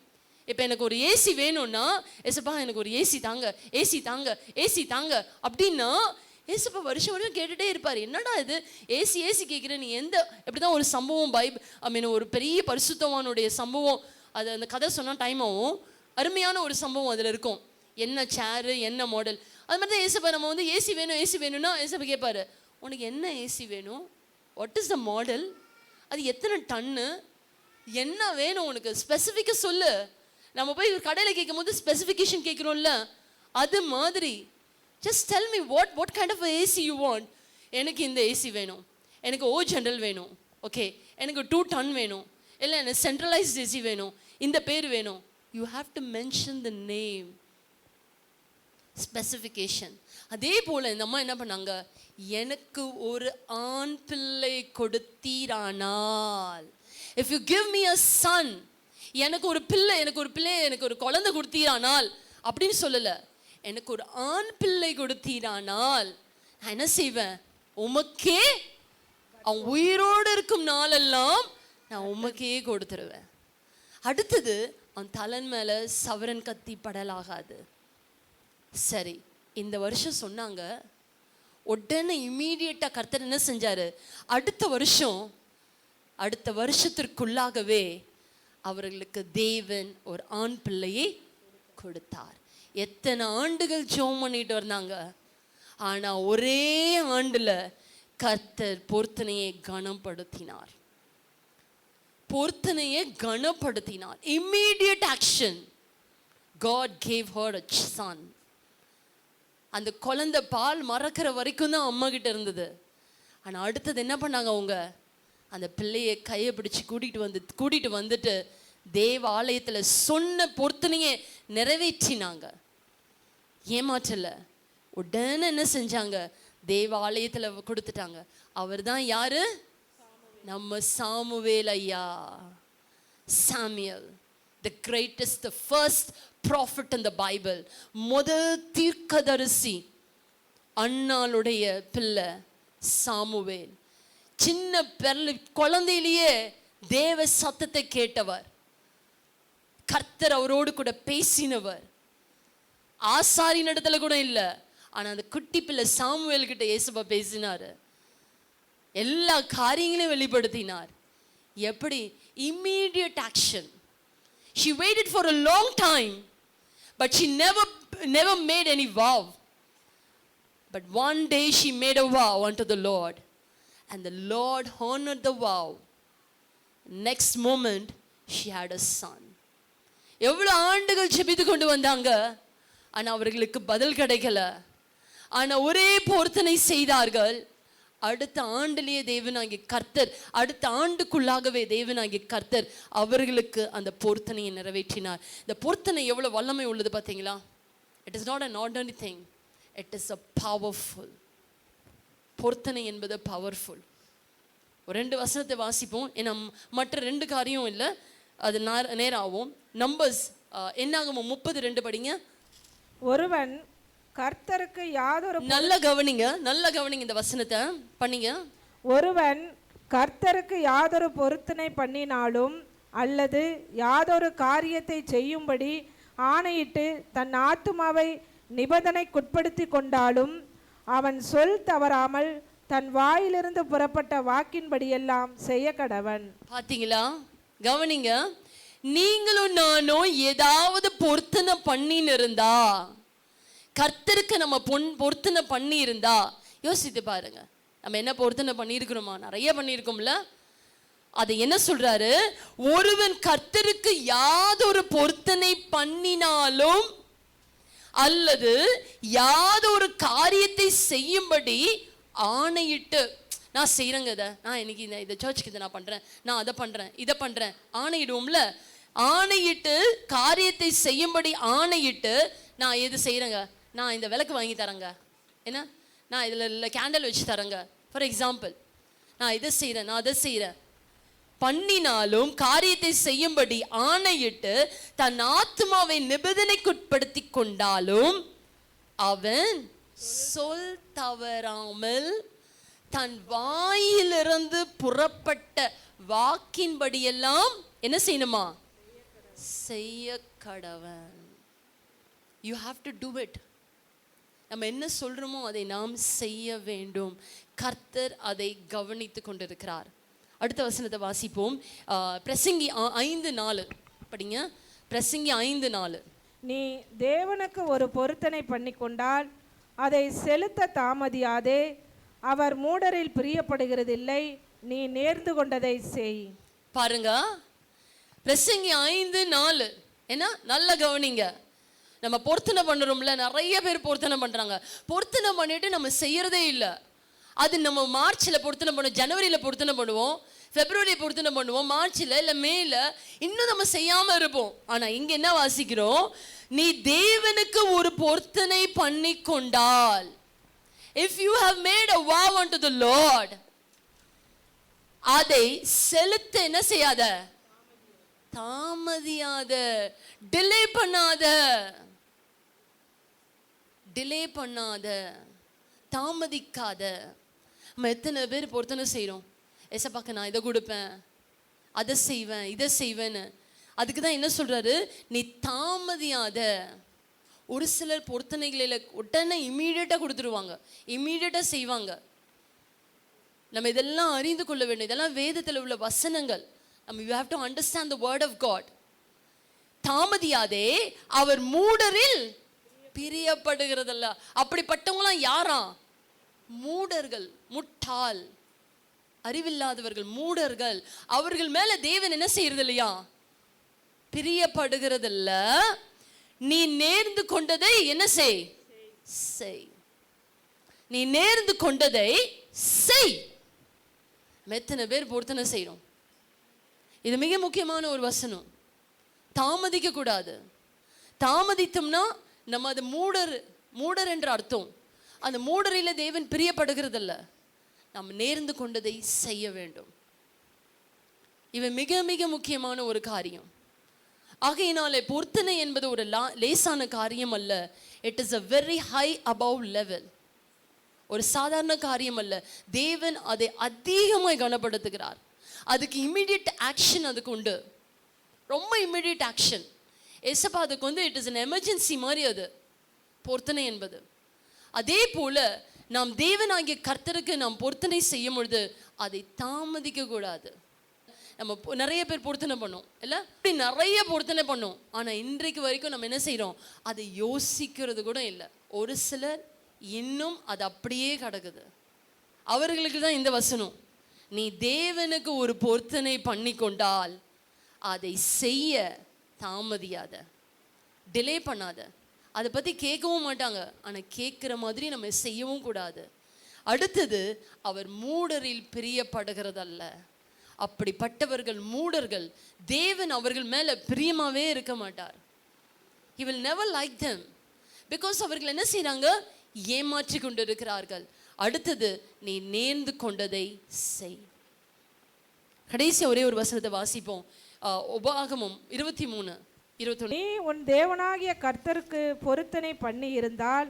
இப்போ எனக்கு ஒரு ஏசி வேணும்னா ஏசப்பா எனக்கு ஒரு ஏசி தாங்க, ஏசி தாங்க, ஏசி தாங்க அப்படின்னா ஏசப்பா வருஷம் வருஷம் கேட்டுகிட்டே இருப்பார். என்னடா இது ஏசி ஏசி கேட்குற நீ எந்த. எப்படி தான் ஒரு சம்பவம் ஒரு பெரிய பரிசுத்தவானுடைய சம்பவம், அது அந்த கதை சொன்னால் டைம் ஆகும், அருமையான ஒரு சம்பவம் அதில் இருக்கும். என்ன சேரு என்ன மாடல், அது மாதிரி தான் ஏசப்பா நம்ம வந்து ஏசி வேணும் ஏசி வேணும்னா ஏசப்பா கேட்பாரு, உனக்கு என்ன ஏசி வேணும், வாட் இஸ் த மாடல், அது எத்தனை டன்னு, என்ன வேணும் உனக்கு ஸ்பெசிஃபிக்காக சொல்லு. நம்ம போய் கடையில் கேட்கும் போது ஸ்பெசிஃபிகேஷன் கேட்குறோம்ல, அது மாதிரி just tell me what kind of AC you want. எனக்கு இந்த ஏசி வேணும், எனக்கு ஓ ஜென்ரல் வேணும், ஓகே எனக்கு 2 டன் வேணும், இல்லை எனக்கு சென்ட்ரலைஸ் ஏசி வேணும், இந்த பேர் வேணும். You have to mention the name, specification. அதே போல் இந்த அம்மா என்ன பண்ணாங்க, எனக்கு ஒரு ஆண் பிள்ளை கொடுத்தீரானால், if you give me a son, எனக்கு ஒரு பிள்ளை, எனக்கு ஒரு குழந்தை கொடுத்தீரானால் அப்படின்னு சொல்லலை, எனக்கு ஒரு ஆண் பிள்ளை கொடுத்தீரானால் நான் என்ன செய்வேன், உமக்கே, அவன் உயிரோடு இருக்கும் நாளெல்லாம் நான் உமக்கே கொடுத்துருவேன். அடுத்தது, அவன் தலைன் மேலே சவரன் கத்தி படலாகாது. சரி, இந்த வருஷம் சொன்னாங்க. உடனே இம்மீடியட்டாக கர்த்தர் என்ன செஞ்சாரு, அடுத்த வருஷத்திற்குள்ளாகவே அவர்களுக்கு தேவன் ஒரு ஆண் பிள்ளையை கொடுத்தார். எத்தனை ஆண்டுகள் ஜெபம் பண்ணிட்டு வந்தாங்க, ஆனா ஒரே ஆண்டுல கர்த்தர் பொருத்தனையை கனப்படுத்தினார். Immediate action. God gave her a son. அந்த குழந்தை பால் மறக்கிற வரைக்கும் தான் அம்மா கிட்ட இருந்தது. ஆனா அடுத்தது என்ன பண்ணாங்க, அவங்க அந்த பிள்ளையை கையை பிடிச்சு கூட்டிட்டு வந்துட்டு தேவ ஆலயத்துல சொன்ன பொருத்தனையை நிறைவேற்றினாங்க. ஏமாற்றல, உடனே என்ன செஞ்சாங்க, தேவ ஆலயத்துல கொடுத்துட்டாங்க. அவர் தான் யாரு, நம்ம சாமுவேல் ஐயா. Samuel, the greatest, the first prophet in the Bible, முதல் தீர்க்கதரிசி. அன்னாளுடைய பிள்ளை சாமுவேல். சின்ன குழந்தையிலேயே தேவ சத்தத்தை கேட்டவர், கர்த்தர் அவரோடு கூட பேசினவர். ஆசாரின் இடத்துல கூட இல்லை, ஆனா அந்த குட்டி பிள்ளை சாமுவேல் கிட்ட இயேசுவா பேசினாரு, எல்லா காரியங்களையும் வெளிப்படுத்தினார். எப்படி? Immediate action. She waited for a long time, but she never made any vow. But one day she made a vow unto the Lord, and the Lord honored the vow. Next moment she had a son. எவ்வளவு ஆண்டுகள் ஜெபித்து கொண்டு வந்தாங்க, ஆனா அவர்களுக்கு பதில் கிடைக்கல. ஆனா ஒரே பொருத்தனை செய்தார்கள். அடுத்த ஆண்டிலேயே தேவனாகிய கர்த்தர், அடுத்த ஆண்டுக்குள்ளாகவே தேவனாகிய கர்த்தர் அவர்களுக்கு அந்த பொருத்தனையை நிறைவேற்றினார். இந்த பொருத்தனை எவ்வளவு வல்லமை உள்ளது பார்த்தீங்களா? It is not an ordinary thing, it is a powerful. பொருத்தனை என்பது பவர்ஃபுல். ஒரு 2 வசனத்தை வாசிப்போம், ஏன்னா மற்ற 2 காரியம் இல்லை, அது நேரம் ஆகும். நம்பர்ஸ் என்னாகும் 30:2 படிங்க. ஒருவன் கர்த்தருக்கு யாதொரு, நல்ல கவனிங்க இந்த வசனத்தை பண்ணீங்க. ஒருவன் கர்த்தருக்கு யாதொரு பொருத்தனை பண்ணினாலும் அல்லது யாதொரு காரியத்தை செய்யும்படி ஆணையிட்டு தன் ஆத்துமாவை நிபந்தனைக்குட்படுத்தி கொண்டாலும் அவன் சொல் தவறாமல் தன் வாயிலிருந்து புறப்பட்ட வாக்கின்படியெல்லாம் செய்ய கடவன். பாத்தீங்களா? கவனிங்க, நீங்களும் நானும் ஏதாவது பொருத்தனை பண்ணின்னு இருந்தா, கர்த்தருக்கு நம்ம பொருத்தனை பண்ணி இருந்தா யோசித்து பாருங்க, நம்ம என்ன பொருத்தனை பண்ணியிருக்கிறோமா? நிறைய பண்ணியிருக்கோம்ல. அதை என்ன சொல்றாரு, ஒருவன் கர்த்தருக்கு யாதொரு பொருத்தனை பண்ணினாலும் அல்லது யாதொரு காரியத்தை செய்யும்படி ஆணையிட்டு, நான் செய்யறேங்க, நான் இன்னைக்கு இந்த சர்ச்சுக்கு இதை நான் பண்றேன், நான் அதை பண்றேன், இதை பண்றேன், ஆணையிடுவோம்ல. ஆணையிட்டு காரியத்தை செய்யும்படி ஆணையிட்டு, நான் எது செய்யறேங்க, நான் இந்த விளக்கு வாங்கி தரேங்க, என்ன நான் இதில் கேண்டல் வச்சு தரேங்க, ஃபார் எக்ஸாம்பிள், நான் இதை செய்கிறேன், நான் அதை செய்கிறேன் பண்ணினாலும் காரியத்தை செய்யும்படி ஆணையிட்டு தன் ஆத்மாவை நிபந்தனைக்குட்படுத்தி கொண்டாலும் அவன் சொல் தவறாமல் தன் வாயிலிருந்து புறப்பட்ட வாக்கின்படியெல்லாம் என்ன செய்யணுமா? செய்ய கடவன். You have to do it. நம்ம என்ன சொல்றோமோ அதை நாம் செய்ய வேண்டும். கர்த்தர் அதை கவனித்து கொண்டிருக்கிறார். அடுத்த வசனத்தை வாசிப்போம். பிரசங்கி 5:4 படிங்க. பிரசங்கி 5:4. நீ தேவனுக்கு ஒரு பொருத்தனை பண்ணி கொண்டால் அதை செலுத்த தாமதியாதே, அவர் மூடரில் பிரியப்படுகிறதில்லை, நீ நேர்ந்து கொண்டதை செய். பாருங்க, பிரசங்கி 5:4 என்ன, நல்ல கவனிங்க. நம்ம பொருத்தனை பண்ணுறோம்ல, நிறைய பேர் பொருத்தனை பண்ணுறாங்க. பொருத்தனை பண்ணிட்டு நம்ம செய்யறதே இல்லை. அது நம்ம மார்ச்சில் பொருத்தனை பண்ணுவோம், ஜனவரியில் பொருத்தனை பண்ணுவோம், பிப்ரவரி பொருத்தனை பண்ணுவோம், மார்ச்ல இல்ல மேல இன்னும் நம்ம செய்யாம இருப்போம். ஆனா இங்க என்ன வாசிக்கிறோம்? நீ தேவனுக்கு ஒரு பொருத்தனை பண்ணி கொண்டால், if you have made a vow unto the Lord, அதை செலுத்த என்ன செய்யாத, தாமதியாத, டிலே பண்ணாத, தாமதிக்காத. நம்ம எத்தனை பேர் பொருத்தனை செய்யறோம், ஏசப்பாக்கு நான் இதை கொடுப்பேன், அதை செய்வேன், இதை செய்வேன்னு. அதுக்கு தான் என்ன சொல்றாரு, நீ தாமதியாத. ஒரு சிலர் பொருத்தனைகளில் உடனே இம்மீடியட்டாக கொடுத்துருவாங்க, இம்மீடியட்டாக செய்வாங்க. நம்ம இதெல்லாம் அறிந்து கொள்ள வேண்டும். இதெல்லாம் வேதத்தில் உள்ள வசனங்கள். நம்ம you have to understand the word of God. தாமதியாதே, அவர் மூடரில் பிரியப்படுகிறதல்ல. அப்படிப்பட்டவங்களாம் யாரா? மூடர்கள், முட்டாள், அறிவில்லாதவர்கள், மூடர்கள். அவர்கள் மேல தேவன் என்ன செய்யறது இல்லையா, பிரியப்படுகிறதல்ல. நீ நேர்ந்து கொண்டதை என்ன செய், செய். நீ நேர்ந்து கொண்டதை செய். எத்தனை பேர் பொருத்தனை செய்யறோம்? இது மிக முக்கியமான ஒரு வசனம். தாமதிக்க கூடாது. தாமதித்தோம்னா நம்ம அது மூடர் என்ற அர்த்தம். அந்த மூடரில தேவன் பிரியப்படுகிறதல்ல. நாம் நேர்ந்து கொண்டதை செய்ய வேண்டும். இவை மிக மிக முக்கியமான ஒரு காரியம். ஆகையினாலே பொருத்தனை என்பது ஒரு லேசான காரியம் அல்ல. It is a very high above level. ஒரு சாதாரண காரியம் அல்ல. தேவன் அதை அதிகமாய் கனப்படுத்துகிறார். அதுக்கு இமிடியேட் ஆக்ஷன் அதுக்கு உண்டு, ரொம்ப இமிடியேட் ஆக்ஷன். ஏசப்பா அதுக்கு வந்து இட் இஸ் an எமர்ஜென்சி மாதிரி அது பொருத்தனை என்பது. அதே போல நாம் தேவனாகிய கர்த்தருக்கு நாம் பொருத்தனை செய்யும் பொழுது அதை தாமதிக்க கூடாது. நம்ம நிறைய பேர் பொருத்தனை பண்ணோம் இல்ல, இப்படி நிறைய பொருத்தனை பண்ணோம். ஆனா இன்றைக்கு வரைக்கும் நம்ம என்ன செய்யறோம், அதை யோசிக்கிறது கூட இல்லை. ஒரு சிலர் இன்னும் அது அப்படியே கிடக்குது. அவர்களுக்கு தான் இந்த வசனம், நீ தேவனுக்கு ஒரு பொருத்தனை பண்ணி கொண்டால் அதை செய்ய தாமதியாத, டிலே பண்ணாத. அதை பற்றி கேட்கவும் மாட்டாங்க, ஆனால் கேட்குற மாதிரி நம்ம செய்யவும் கூடாது. அடுத்தது, அவர் மூடரில் பிரியப்படுகிறதல்ல. அப்படிப்பட்டவர்கள் மூடர்கள். தேவன் அவர்கள் மேலே பிரியமாகவே இருக்க மாட்டார். He will never like them because அவர்கள் என்ன செய்கிறாங்க, ஏமாற்றி கொண்டு இருக்கிறார்கள். அடுத்தது, நீ நேர்ந்து கொண்டதை செய். கடைசி ஒரே ஒரு வசனத்தை வாசிப்போம். உபாகமம் 23:21. நீ உன் தேவனாகிய கர்த்தருக்கு பொருத்தனை பண்ணி இருந்தால்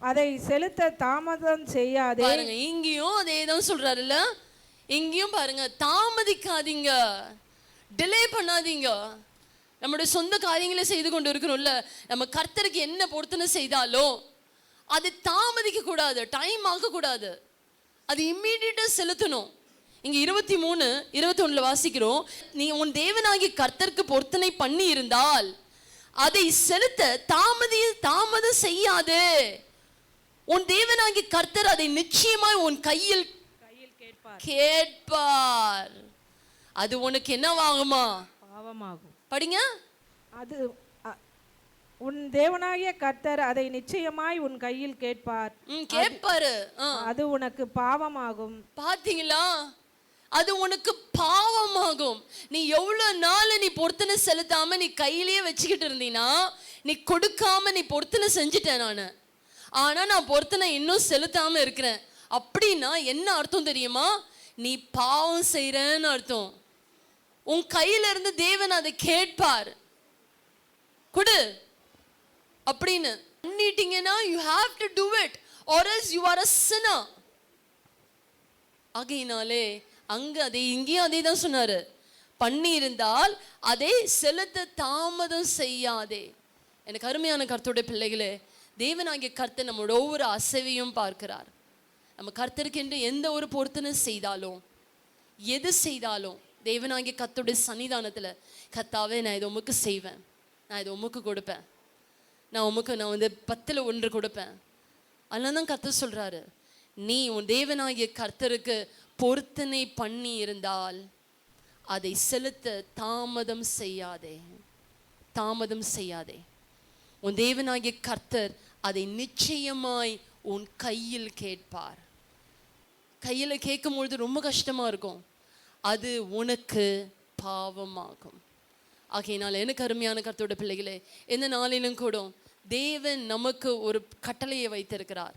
அதை செலுத்த தாமதம் செய்யாதே. பாருங்க, இங்கேயும் அதே தான் சொல்றாருல்ல. இங்கேயும் பாருங்க, தாமதிக்காதீங்க, டிலே பண்ணாதீங்க. நம்முடைய சொந்த காரியங்களை செய்து கொண்டு இருக்கிறோம்ல, நம்ம கர்த்தருக்கு என்ன பொருத்தனை செய்தாலும் அது தாமதிக்க கூடாது, டைம் ஆக கூடாது, அது இம்மீடியட்டா செலுத்தணும். இங்க 23:21 வாசிக்கிறோம், நீ உன் தேவனாகிய கர்த்தருக்கு பொருத்தனை பண்ணி இருந்தால் அதை செலுத்த தாமதம் செய்யாதே. உன் தேவனாகிய கர்த்தர் அதை நிச்சயமாய் உன் கையில் கேட்பார். அது உனக்கு என்னவாகுமா, பாவமாகும். படிங்க. அது உன் தேவனாகிய கர்த்தர் அதை நிச்சயமாய் உன் கையில் கேட்பார். கேட்பாரு. அது உனக்கு பாவமாகும். பாத்தீங்களா, அது உனக்கு பாவமாகும். நீ எவ்வளவு நாள் நீ பொருத்தனை செலுத்தாம நீ கையிலேயே வச்சுக்கிட்டு இருந்தீனா, நீ கொடுக்காம நீ பொருத்தனை செஞ்சுட்டேன் நானு, ஆனா நான் பொருத்தனை இன்னும் செலுத்தாம இருக்கிறேன் அப்படின்னா என்ன அர்த்தம் தெரியுமா, நீ பாவம் செய்யறன்னு அர்த்தம். உன் கையில இருந்து தேவன் அதை கேட்பார், கொடு அப்படின்னு பண்ணிட்டீங்கன்னா you have to do it or else you are a sinner. ஆகையினாலே அங்க அதை இங்கேயும் அதே தான் சொன்னாரு, பண்ணி இருந்தால் அதை செலுத்த தாமதம் செய்யாதே. எனக்கு அருமையான கர்த்தருடைய பிள்ளைகளே, தேவனாகிய கர்த்தர் நம்மளோட ஒவ்வொரு அசைவையும் பார்க்கிறார். நம்ம கர்த்தருக்கு என்று எந்த ஒரு பொருத்தனை செய்தாலும் எது செய்தாலும் தேவனாகிய கர்த்தருடைய சன்னிதானத்துல, கர்த்தாவே நான் இதை உமக்கு செய்வேன், நான் இதை உமக்கு கொடுப்பேன், நான் வந்து 10ல் 1 கொடுப்பேன். அதனால தான் கர்த்தர் சொல்றாரு, நீ உன் தேவனாகிய கர்த்தருக்கு பொருத்தனை பண்ணி இருந்தால் அதை செலுத்த தாமதம் செய்யாதே. உன் தேவனாகிய கர்த்தர் அதை நிச்சயமாய் உன் கையில் கேட்பார். கையில் கேட்கும் பொழுது ரொம்ப கஷ்டமா இருக்கும், அது உனக்கு பாவமாகும். ஆகையினால் எனக்கு அருமையான கர்த்தருடைய பிள்ளைகளே, இந்த நாளிலும் கூட தேவன் நமக்கு ஒரு கட்டளையை வைத்திருக்கிறார்.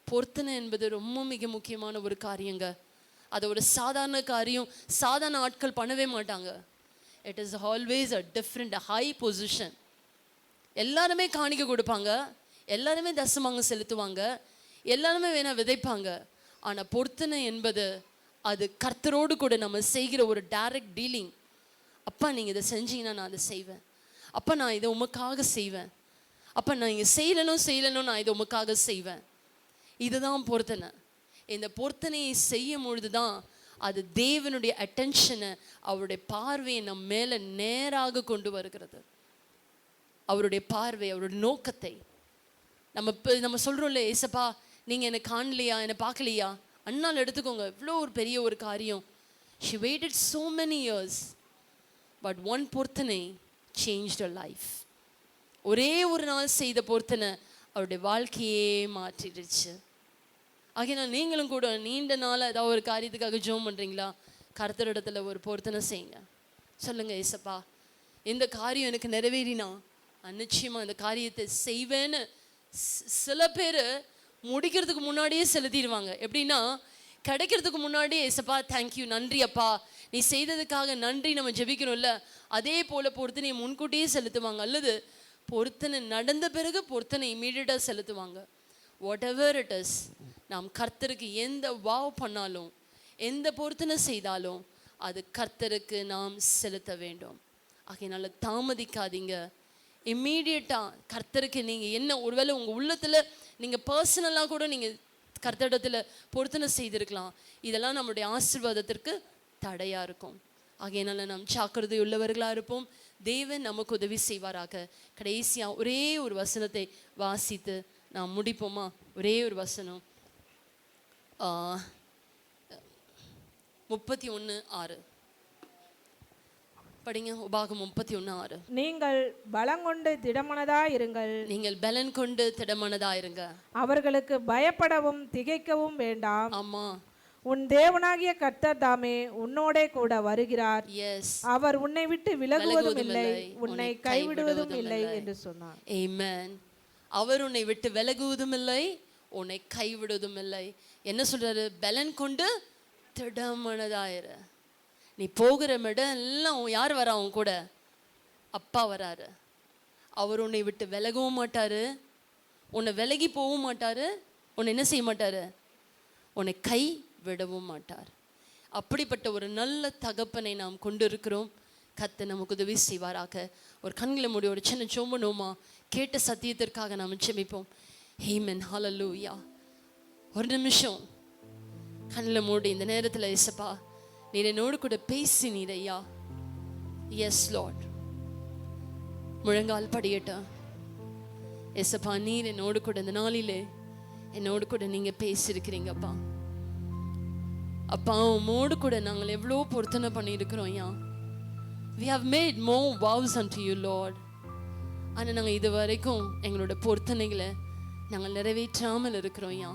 பொருத்தனை என்பது ரொம்ப மிக முக்கியமான ஒரு காரியங்க. அது ஒரு சாதாரண காரியம், சாதாரண ஆட்கள் பண்ணவே மாட்டாங்க. It is always a different high position. எல்லாருமே காணிக்க கொடுப்பாங்க, எல்லாருமே தசமாங்க செலுத்துவாங்க, எல்லாருமே வேணா விதைப்பாங்க. ஆனால் பொருத்தனை என்பது அது கர்த்தரோடு கூட நம்ம செய்கிற ஒரு டைரக்ட் டீலிங். அப்பா நீங்கள் இதை செஞ்சீங்கன்னா நான் அதை செய்வேன், அப்பா நான் இதை உமக்காக செய்வேன், அப்பா நான் இங்கே செய்யலனும் நான் இதை உமக்காக செய்வேன். இதுதான் பொருத்தனை. இந்த பொருத்தனையை செய்யும் பொழுது தான் அது தேவனுடைய அட்டென்ஷனை, அவருடைய பார்வையை நம்ம மேலே நேராக கொண்டு வருகிறது. அவருடைய பார்வை, அவருடைய நோக்கத்தை நம்ம சொல்கிறோம்ல, ஏசப்பா நீங்கள் என்னை காணலையா, என்னை பார்க்கலையா, அண்ணால் எடுத்துக்கோங்க, இவ்வளோ ஒரு பெரிய ஒரு காரியம். She waited so many years, but one பொருத்தனை changed her life. ஒரே ஒரு நாள் செய்த பொருத்தனை அவருடைய வாழ்க்கையே மாற்றிடுச்சு. ஆகையினால் நீங்களும் கூட நீண்ட நாள் ஏதாவது ஒரு காரியத்துக்காக ஜெபம் பண்ணுறீங்களா, கர்த்தரிடத்துல ஒரு பொருத்தனை செய்யுங்க. சொல்லுங்கள், ஏசப்பா இந்த காரியம் எனக்கு நிறைவேறினா நிச்சயமாக இந்த காரியத்தை செய்வேன்னு. சில பேர் முடிக்கிறதுக்கு முன்னாடியே செலுத்திடுவாங்க. எப்படின்னா, கிடைக்கிறதுக்கு முன்னாடியே ஏசப்பா தேங்க்யூ, நன்றி அப்பா, நீ செய்ததுக்காக நன்றி, நம்ம ஜெபிக்கணும்ல, அதே போல் பொருத்தனை முன்கூட்டியே செலுத்துவாங்க. அல்லது பொருத்தனை நடந்த பிறகு பொருத்தனை இமீடியட்டாக செலுத்துவாங்க. வாட் எவர் இட் இஸ், நாம் கர்த்தருக்கு எந்த வாவ் பண்ணாலும், எந்த பொருத்தனை செய்தாலும் அது கர்த்தருக்கு நாம் செலுத்த வேண்டும். ஆகையினால தாமதிக்காதீங்க. இம்மீடியட்டாக கர்த்தருக்கு நீங்கள் என்ன, ஒருவேளை உங்கள் உள்ளத்தில் நீங்கள் பர்சனலாக கூட நீங்கள் கர்த்தரிடத்தில் பொருத்தனை செய்திருக்கலாம். இதெல்லாம் நம்முடைய ஆசீர்வாதத்திற்கு தடையாக இருக்கும். ஆகையினால நாம் ஜாக்கிரதை உள்ளவர்களாக இருப்போம். தேவன் நமக்கு உதவி செய்வாராக. கடைசியாக ஒரே ஒரு வசனத்தை வாசித்து நாம் முடிப்போமா? ஒரே ஒரு வசனம், 31:6 படிங்க. உபாகம் 31:6. நீங்கள் பலங்கொண்டு திடமனதாயிருங்கள். நீங்கள் பலன் கொண்டு திடமனதாயிருங்க. அவர்களுக்கு பயப்படவும் திகைக்கவும் வேண்டாம். ஆமா, உன் தேவனாகிய கர்த்தர் தாமே உன்னோடே கூட வருகிறார். எஸ், அவர் உன்னை விட்டு விலகுவதும் இல்லை, உன்னை கைவிடுவதும் இல்லை என்று சொன்னார். ஆமென். அவர் உன்னை விட்டு விலகுவதும் இல்லை, உன்னை கைவிடுவதும் இல்லை. என்ன சொல்றாரு? பலன் கொண்டு திடமனதாயிரு. நீ போகிற இடம் எல்லாம் யார் வரா? உன் கூட அப்பா வராரு. அவர் உன்னை விட்டு விலகவும் மாட்டாரு, உன்னை விலகி போகவும் மாட்டாரு, உன்னை என்ன செய்ய மாட்டாரு? உன்னை கை விடவும் மாட்டார். அப்படிப்பட்ட ஒரு நல்ல தகப்பனை நாம் கொண்டு இருக்கிறோம். கர்த்தர் நமக்கு உதவி செய்வாராக. ஒரு கண்களை மூடி ஒரு சின்ன ஜெபம், கேட்ட சத்தியத்திற்காக நாம் ஜெபிப்போம். ஆமென், ஹல்லேலூயா. ஒரு நிமிஷம் கண்களை மூடி இந்த நேரத்தில், ஏசப்பா நீர் என்னோடு கூட பேசினீர் ஐயா. எஸ் லார்ட், முழங்கால் படியட்டும். ஏசப்பா நீர் என்னோடு கூட இந்த நாளிலே என்னோடு கூட நீங்க பேசியிருக்கிறீங்கப்பா. அப்பா உம்மோடு கூட நாங்கள் எவ்வளோ பொருத்தனை பண்ணியிருக்கிறோம் ஐயா. We have made more vows unto you Lord. ஆனால் நாங்கள் இது வரைக்கும் எங்களோட பொருத்தனைகளை நாங்கள் நிறைவேற்றாமல் இருக்கிறோம் ஐயா.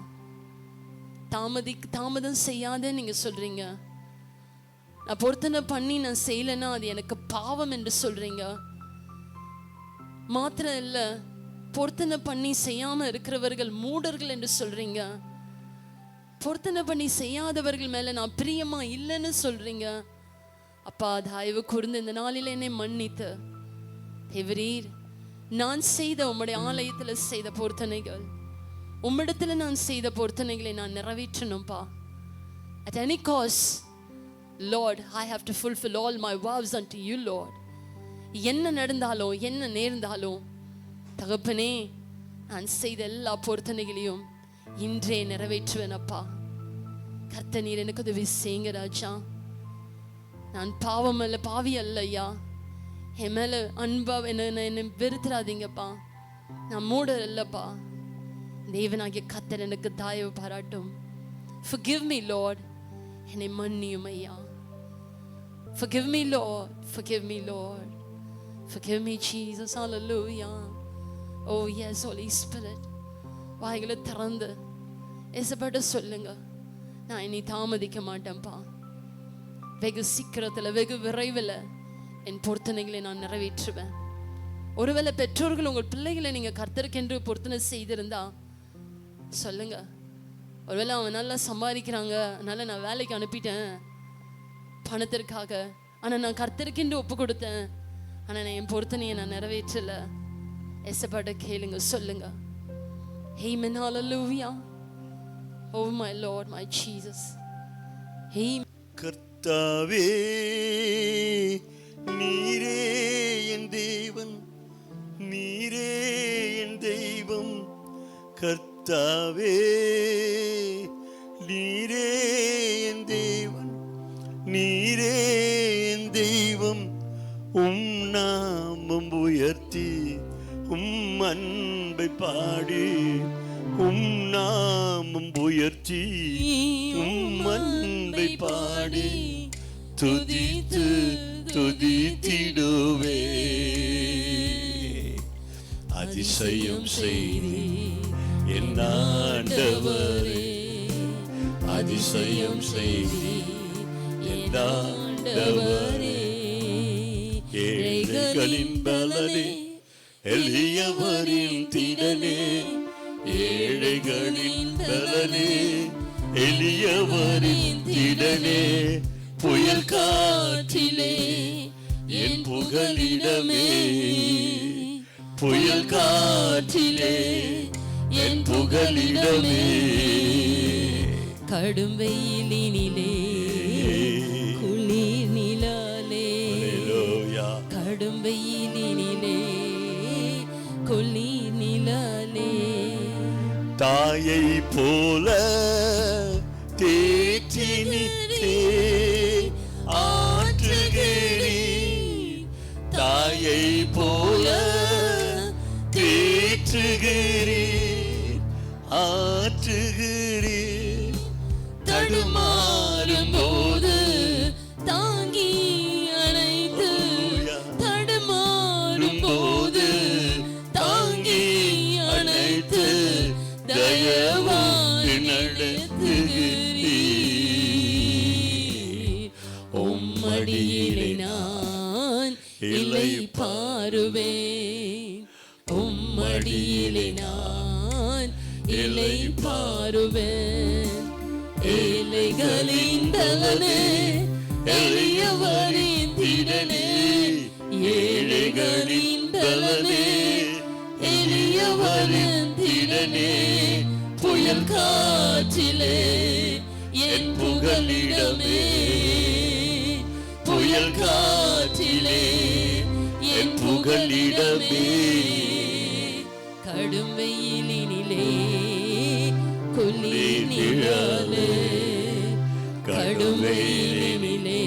தாமதம் செய்யாத நீங்க சொல்றீங்க. நான் பொருத்தனை பண்ணி நான் செய்யலைன்னா அது எனக்கு பாவம் என்று சொல்றீங்க. மாத்திரம் இல்லை, பொருத்தனை பண்ணி செய்யாம இருக்கிறவர்கள் மூடர்கள் என்று சொல்றீங்க. பொருத்தனை பண்ணி செய்யாதவர்கள் மேல நான் பிரியமா இல்லைன்னு சொல்றீங்க. அப்பா தயவு கூர்ந்து இந்த நாளில் என்னை மன்னித்து தேவரீர், நான் செய்த உம்முடைய ஆலயத்தில் செய்த பொருத்தனைகள், உம்மிடத்துல நான் செய்த பொருத்தனைகளை நான் நிறைவேற்றணும்பா. At any cost, Lord, I have to fulfill all my vows unto you, Lord. என்ன நடந்தாலும் என்ன நேர்ந்தாலும் தகப்பனே, நான் செய்த எல்லா பொருத்தனைகளையும் இன்றே நிறைவேற்றுவேன் அப்பா. கர்த்தர் நீர் எனக்கு உதவி செய்யுங்க ராஜா. நான் பாவம் அல்ல, பாவி அல்ல ஐயா. என் மேல அன்பா என்னை வெறுத்துறாதீங்கப்பா. நான் மூடர் அல்லப்பா. தேவனாகிய கர்த்தர் எனக்கு தயவு பாராட்டும். Forgive me Lord. என்னை மன்னியும் ஐயா. Forgive me Lord. Forgive me Lord. Forgive me Jesus. Hallelujah. Oh yes, Holy Spirit. வாய்களை திறந்து ஏசப்பட்ட சொல்லுங்க, நான் இனி தாமதிக்க மாட்டேன்ப்பா. வெகு சீக்கிரத்தில் வெகு விரைவில் என் பொருத்தனைகளை நான் நிறைவேற்றுவேன். ஒருவேளை பெற்றோர்கள் உங்கள் பிள்ளைகளை நீங்கள் கர்த்தருக்கென்று பொருத்தனை செய்திருந்தா சொல்லுங்க. ஒருவேளை அவன் நல்லா சம்பாதிக்கிறாங்க, அதனால நான் வேலைக்கு அனுப்பிட்டேன் பணத்திற்காக, ஆனால் நான் கர்த்தருக்கென்று ஒப்பு கொடுத்தேன், ஆனால் நான் என் பொருத்தனையை நான் நிறைவேற்றலை. எசப்பாட்ட கேளுங்க, சொல்லுங்க. Amen, hallelujah. Oh my Lord, my Jesus. Amen. கர்த்தாவே நீரே என் தேவன், நீரே என் தெய்வம். கர்த்தாவே நீரே என் தேவன், நீரே என் தெய்வம். நாமம் உயர்த்தி அன்பை பாடி, நாமம் உயர்த்தி அன்பை பாடி துதித்து துதித்திடுவே. அதிசயம் செய்தி என் ஆண்டவரே, அதிசயம் செய்தி என் ஆண்டவரே. ஏழைகளின் பலனே, எளியவரின் திடனே, ஏழைகளின் பலனே, எளியவரின் திடனே. புயல் காற்றிலே என் புகலிடமே, புயல் காற்றிலே என் புகலிடமே. கடும் வெயிலினிலே குளிர் நிழலே, கடும் வெயிலினிலே குளிர் நிழலே. தாயை போல தேற்றினிலே ஆற்றுகிறீர், தாயை போல தேற்றுகிறீர் ஆற்றுகிறீர். தடுமாறும் போது தாங்கி அணைத்து, தடுமாறும் போது தாங்கி அணைத்து தயவாய் நடத்துகிறீர். உம்மடியிலே நான் இல்லை பாருவேன், உம்மடியிலே நான் இல்லை பாருவேன். ஏழைகளின் பலனே, எளியவரின் திடனே, ஏழைகளின் பலனே, எளியவரின் திடனே. புயல் காற்றிலே என் புகலிடமே, புயல் காற்றிலே என் புகலிடமே. கடும் வெயிலினிலே குளிர் நிழலே, கடும் வெயிலினிலே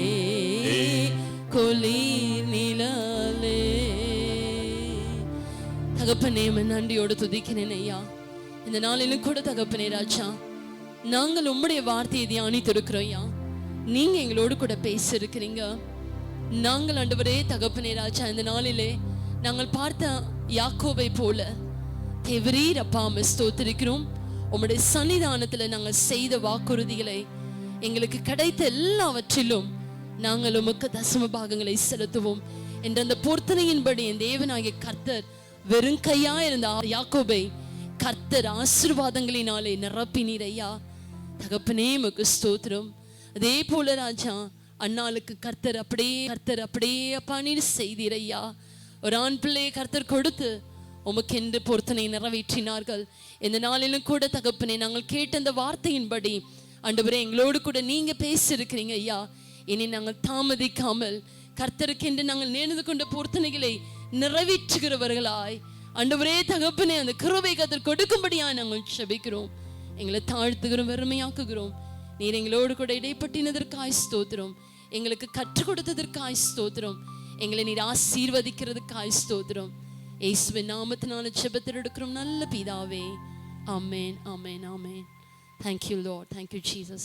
குளிர் நிழலே. தகப்பனே, நன்றியோடு துதிக்கிறேன் ஐயா. இந்த நாளிலும் கூட தகப்பனே ராஜா, நாங்கள் உம்முடைய வார்த்தையை தியானித்திருக்கிறோம் ஐயா. நீங்க எங்களோடு கூட பேசியிருக்கிறீங்க. நாங்கள் ஆண்டவரே தகப்பனே ராஜா, இந்த நாளிலே நாங்கள் பார்த்த யாக்கோபை போல தேவரீர் அப்பா ஸ்தோத்திரிக்கிறோம். உம்முடைய சன்னிதானத்தில் நாங்கள் செய்த வாக்குறுதிகளை, எங்களுக்கு கிடைத்த எல்லாவற்றிலும் நாங்கள் உமக்கு தசம பாகங்களை செலுத்துவோம் என்ற அந்த பொருத்தனையின்படி என் தேவனாகிய கர்த்தர் வெறும் கையா இருந்த யாக்கோபை கர்த்தர் ஆசீர்வாதங்களினாலே நிரப்பினீர் ஐயா. தகப்பனே உமக்கு ஸ்தோத்திரம். அதே போல ராஜா, அண்ணாளுக்கு கர்த்தர் அப்படியே அப்பா நீர் செய்தீர் ஐயா. ஒரு ஆண் பிள்ளையை கர்த்தர் கொடுத்து உமக்கென்று பொருத்தனை நிறைவேற்றினார்கள். இந்த நாளிலும் கூட தகப்பனே, நாங்கள் கேட்ட அந்த வார்த்தையின்படி ஆண்டவரே எங்களோடு கூட நீங்க பேசியிருக்கிறீங்க ஐயா. இனி நாங்கள் தாமதிக்காமல் கர்த்தருக்கென்று நாங்கள் நேர்ந்து கொண்ட பொருத்தனைகளை நிறைவேற்றுகிறவர்களாய் ஆண்டவரே தகப்பனே அந்த கிருபை கர்த்தர் கொடுக்கும்படியா நாங்கள் செபிக்கிறோம். எங்களை தாழ்த்துகிறோம், வெறுமையாக்குகிறோம். நீர் எங்களோடு கூட இடைப்பட்டினதற்காய் ஸ்தோத்திரம். எங்களுக்கு கற்றுக் கொடுத்ததற்காய் ஸ்தோத்திரம். எங்களை நீர் ஆசீர்வதிக்கிறதுக்காய் ஸ்தோத்திரம். இயேசுவின் நாமத்தினால ஜெபத்தில் எடுக்கிறோம் நல்ல பிதாவே. ஆமென், ஆமென், ஆமென். Thank you, Lord. Thank you, Jesus.